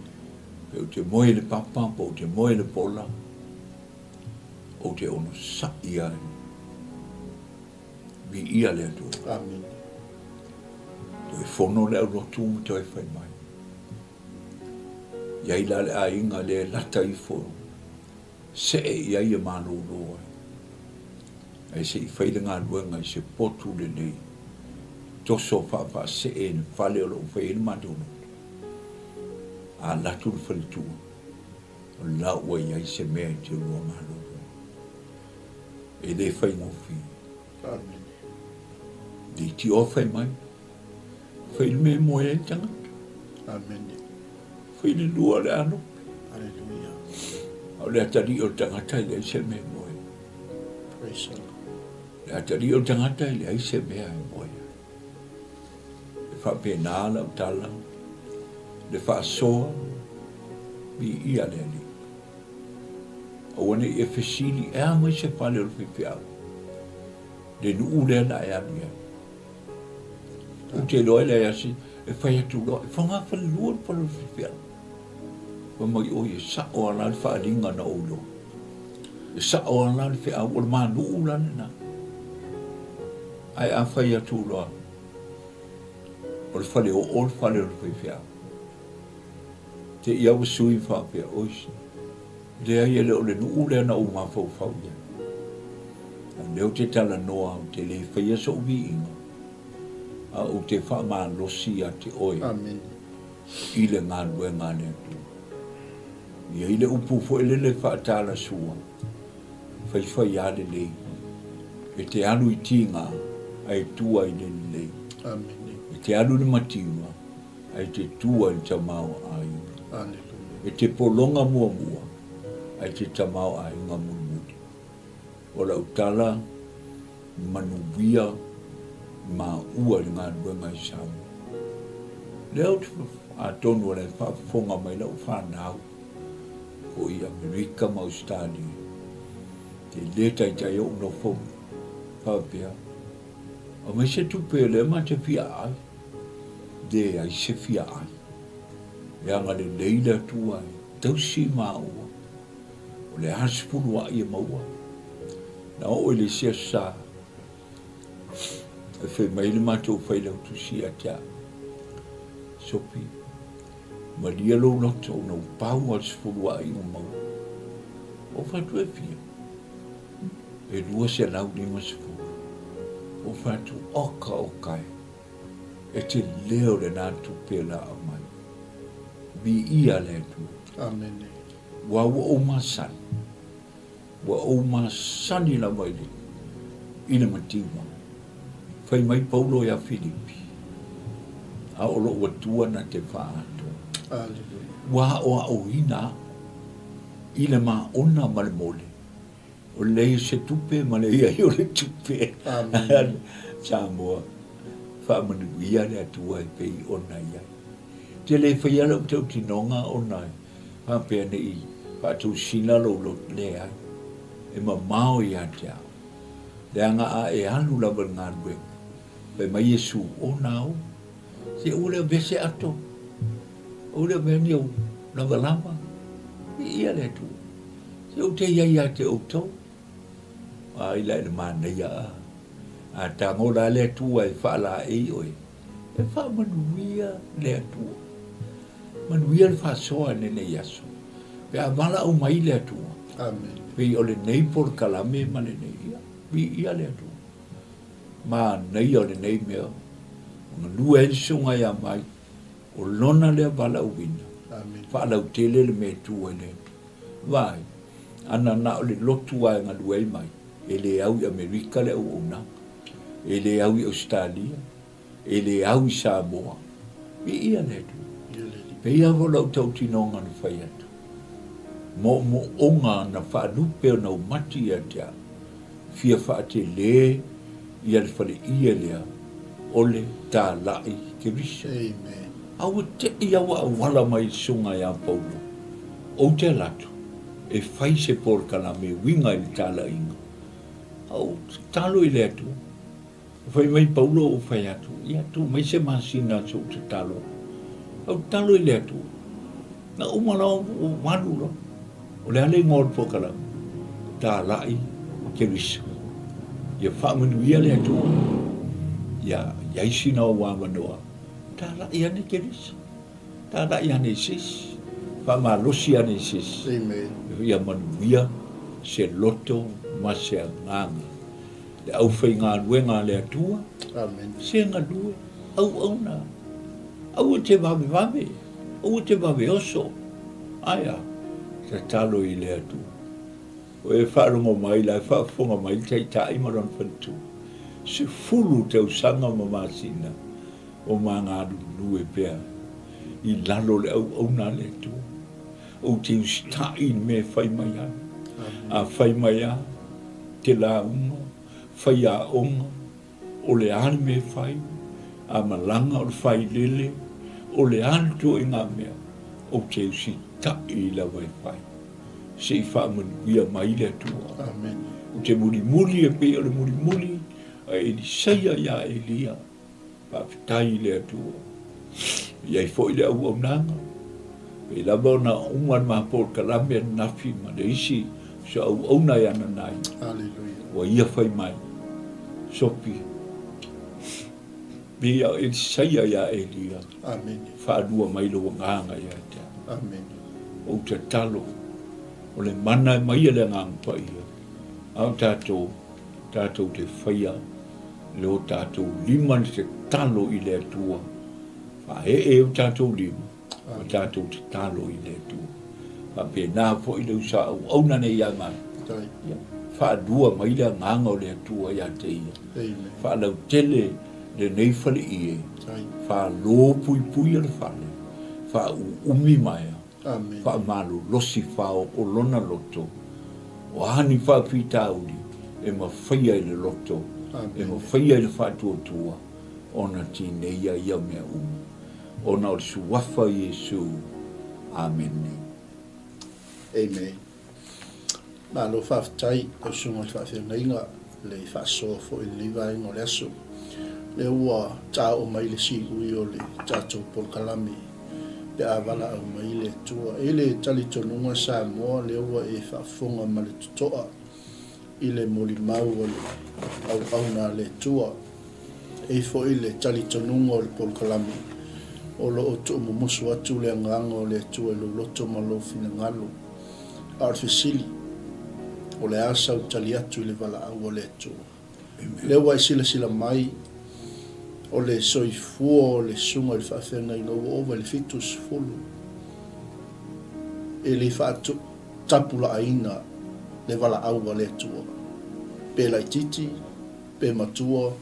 O te moe le papa, o te moe le pola. O te on sa'i ai. Mi ia le atu. Amen. To e whono le au lotu mu te whai mai. Iai la le a inga le lata I fo. Se e iai e mano loa. Ai se I whai le ngā luenga I se potu le nei. Toso wha se e ne whale o lo whai e matono. A latu le whale tua. O la ua iai se mea I te lua malo. E le whai ngofi. Amen. Di ti o whai mai. Whai le me moe e tangata. Amen. Whai le lua le ano. Hallelujah. O le atari o tangata I le se me moe. Praise the Lord. Le atari o tangata I le se mea e moe. Le whapena la o tala. Le wha soa. Mi ia le li. o ane e fesili e a mai se pale o whiwhiau. Le nu lea na e anu ia. O te loa lea asi, e whai atu loa, e whanga whalua pale o whiwhiau. Wa mai o e sa o ala le whaalinga na o loa. E sa o ala le whiau, o le maa nuu lane na. Ai a whai atu loa. O le whale o le whale o le whiwhiau. Te ia wa sui whapea oisi. Lea ia le o le nuu lea na o ngā whau ia. Leo te tala noa o te le whaia so uwi inga. A o te wha maa losi a te oi. Amen. I le ngā lue ngā lea tu. Ia i le upu fo ele le wha tala sua. Whai a le lei. E te anu i tinga ai tua i le lei. Amen. E te anu le matiwa ai te tua i tamau ai. Alleluia. E te polonga mua mua ai te tamau ai ngā murumuri. O la utala manuia ma ua i ngā ruenga i samu. Leo te a tonu le whaafonga mai lau whanau o i Amerika ma Australia. Te leta i tai o no fo whapea. O mai se tupe le ma te fia ai. De ai se fia ai. E anga le leila tu ai. Tausi ma ua. O le hasipuru a ia maua. Na o le sia sa. E whai mai le matou whai lau tu si a tia. Sopi. Ma lia lo loto no pau hasipuru a ia maua. O whatu e fia. E lua se lau ni masipuru. O whatu oka o kai. E te leo le nā tupela a mai. Bi ia le tu. Amen. Wa o masani. Wa o masani la mai le. Ina matiwa. Whai mai Paulo ya Filipi. A olo wa tua na te whaato. Alleluia. Wa o ina. Ina ma ona male mole. O lei se tupe ma le ia i o le tupe. Amen. Samoa. Whaamanu ia le atua i pei ona ia. Te le whaiala o tau tinonga ona i. Hapea ne i. Whaatu sina lo le ai. E ma mao i ate au. Le anga a e alu lava ngā ruenga. Pe mai Yesu o nao. Se ule vese ato. Ule veni o lava lava. Ia le tu. Se o te iai ate o tau. A ila le mana ia a. A tango la le tu ai whaala e oi. E wha manuia le tu. Manuia le wha soa nene yasu. Pe a wala o mai le tu. Amen. Pe o le nei por kalame ma le nei ia. Pi ia le tu. Ma nei o le nei mea. Nga lua e sunga ia mai. O lona le wala o wina. Amen. Whaala o tele le me tu e le. Vai. Ana na o le lotu ai nga lua i mai. E le au i Amerika le au ona. E le au i Australia. E le au i Samoa. Pi ia le tu. Pe ia vola o tau tinonga na whai atu. Mo onga na whaalupe o na umati ia tia. Fia whaate le ia le whale ia lea. Ole tā lai ke risa. Amen. Aua te ia wa wala mai sunga ia Paulo. O te latu. E whai se porkana me winga i tā lainga. Au talo i le atu. Whai mai Paulo o whai atu. Ia tu mai se masina so te talo. Au talo i le atu. Na umana o manuro. O le ale ngor pokala. Tā lai ke risa. Ia whaamanuia le atu. Ia yaisina o wawanoa. Tā lai ane ke risa. Tā lai ane sis. Whaamalosi ane sis. Amen. Ia manuia se loto ma se nganga. Le au whai ngā ruenga le atua. Amen. Se ngā lue. Au na. Au te wawe wawe. Au te wawe oso. Aia. Te talo i le atua. O e whaarongo mai la, e whaafonga mai tei tai maran whantu. Se fulu te usanga ma masina. O mā ngā lue pēr. I lalo le au na le atua. O te ustai me whai mai a. A whai mai a. Te la unga. Whai a onga. O le ani me whai. A malanga o le whai lele. O le ani tu i ngā mea. O te ustai la wai whai. se i whaamanuia mai le atua. Amen. O te muri e pe o le muri, a e ni seia ia Elia, whaafitai le atua. Iai fo i le au nanga. E lava na uman ma por kalame nafi ma le isi, so au na ia na nai. Hallelujah. Wa ia fai mai. Sopi. Bia e seia ia Elia. Amen. Whaadua mai lo nganga ia te. Amen. O te talo. O le mana mai le ngang pa ia. Au tātou te whaia. Le o tātou lima ni te talo i le atua. Wha e o tātou lima. O tātou te talo i le atua. Wha pe nā po i le usa au ne ia mai. Whaadua mai le nganga o le atua ia te ia. Wha lau tele le nei whale i e. Wha lō pui le whale. Wha umi mai. Wha malu losi whao o lona loto. O hani wha pita uli. E ma whaia i le loto. E ma whaia i le whātua tua. Ona tine ia ia mea uma. Ona o le suwafa Yesu. Amen. Amen. Ma lo whaafitai o sunga le whaafengainga le whaasoa fo i liwa ingo le aso. Le ua tā o mai le si ui o le tātou polkalami. Pe a VALAAU mai le tua. E le tali tonunga sa moa le ua e whaafonga ma le tutoa. I le moli mau o le au na le tua. E fo i le tali tonunga o le polkalami. O lo o tu mumusu atu le anganga o le tua lo loto ma lo fina ngalo. Artificiali. O le asa o tali atu i le VALAAU o le tua. Le ua e sila mai. O le soifua o le sunga le whaafenga ina ova le fitus fulu. E le whaatu tapula aina le VALAAU o le tua. Pe lai titi, pe matua,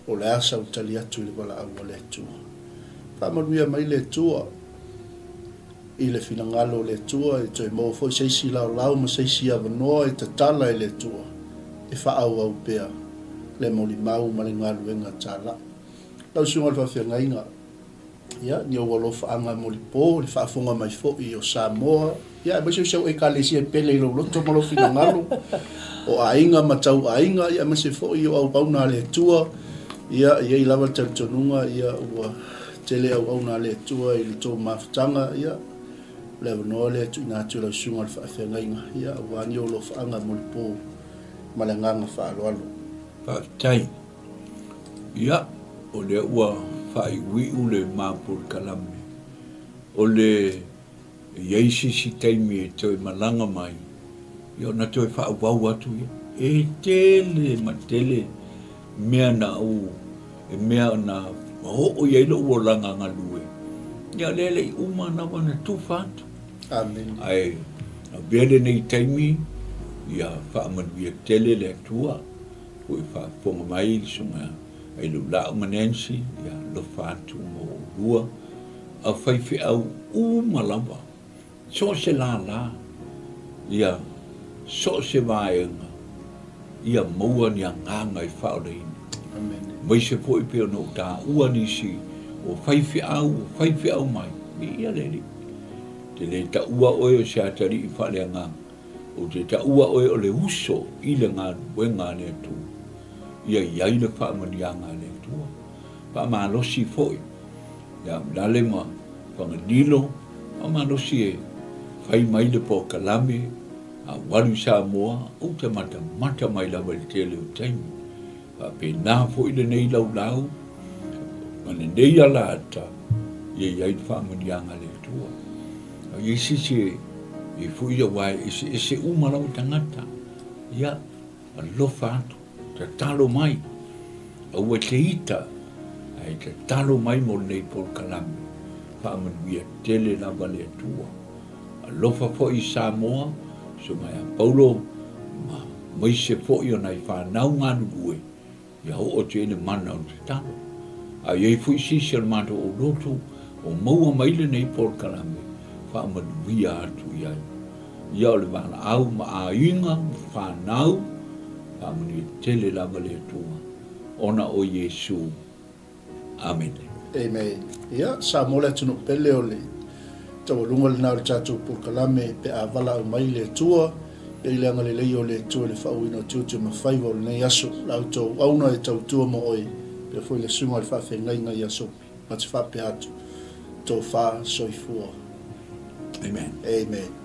o le asa o tali atu i le VALAAU o le tua. Whaamaruia mai le tua, i le finangalo le tua, e toi mo foi seisi lau ma seisi avanoa e tatala i le tua. E whaau au pea, le moli mau ma le ngalu e ngatala. Lau sunga le whawhiangainga. Ia, ni o walofa anga moli po, le whaafonga mai fo i o Samoa. Ia, e mese usau e ka lesi e pele i lo loto malo fina ngalo. O ainga matau ainga, ia mese fo i o au pauna le tua. Ia, i lava tautonunga, ia ua tele au na le tua i le tō mafutanga, ia. Le wanoa le tu inatu lau sunga le whawhiangainga. Ia, ua ni o lofa anga moli po, malanganga whaaloalo. Whaatai. Ia. O le ua whai wiu le māpur kalame. O le ieisi si teimi e toi malanga mai. Ia na toi whaau atu ia. E tele ma tele mea na au. E mea na ho iei lo ua langa ngalue. Ia lele i uma na wana tūwhātu. Amen. Ai, a bele nei teimi. Ia whaamanuia tele le atua. Ui whaafonga mai li sunga. Ai lu lau manensi, ia lo whātu mo rua, a whaiwhi au malama. So se la, ia so se vaenga, ia maua ni a nganga i whaoreini. Amen. Mai se poi peo no tā ua nisi, o whaiwhi au mai, ia leli. Te le ta ua oe o se atari i whale nganga, o te ta ua oe o le uso i le ngā wenga ne tu. Ia iai le whaamanianga le tua. Whaamalosi foi. Ia dale ma whanganilo. Whaamalosi e whai mai le po kalame. A waru sa moa. O te mata mai lawa le tele o taimi. Pe nā foi le nei lau. Mana nei ala ata. Ia iai le whaamanianga le tua. Ia sisi e foi ia wai. Ese umarau tangata. Ia a lofa atu. Te talo mai, au e te ita, ai te talo mai mo nei por kalame, whaamanuia tele na wale atua. A lofa fo i Samoa, so mai a Paulo, mai se fo i o nai whanau ngānu ue, ia ho o te ene mana o te talo. A iei fo i sisi al mato o loto, o maua maile nei por kalame, whaamanuia atu iai. Ia o le VALAAU ma a inga, whanau, Amani tele lava le tua. Ona o Yesu. Amen. Amen. Ia, sa mole tunu pele o le Tau lunga le nāru tātou pūkalame pe a VALAAU mai le tua. E ile anga le leio le tua le whauino 𝚘𝚑𝚡𝚘𝚡 o le nei aso. Lau tau auna e tau tua mo oi. Pe foi le sunga le whawhi ngai Sopi. Ma te whape atu. Tau wha soifua. Amen. Amen.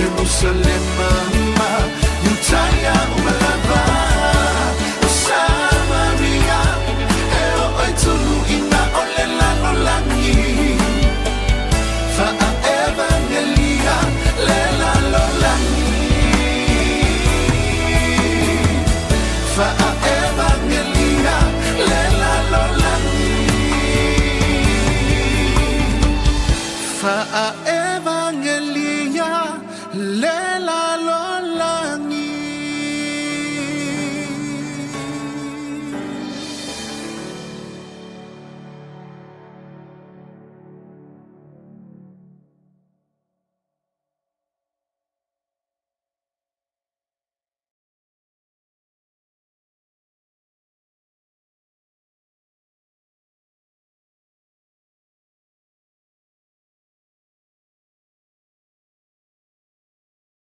Jerusalem, 𝚘𝚑𝚡𝚑𝚡𝚑 Maria, eo oi tulu ina ole la no la. a e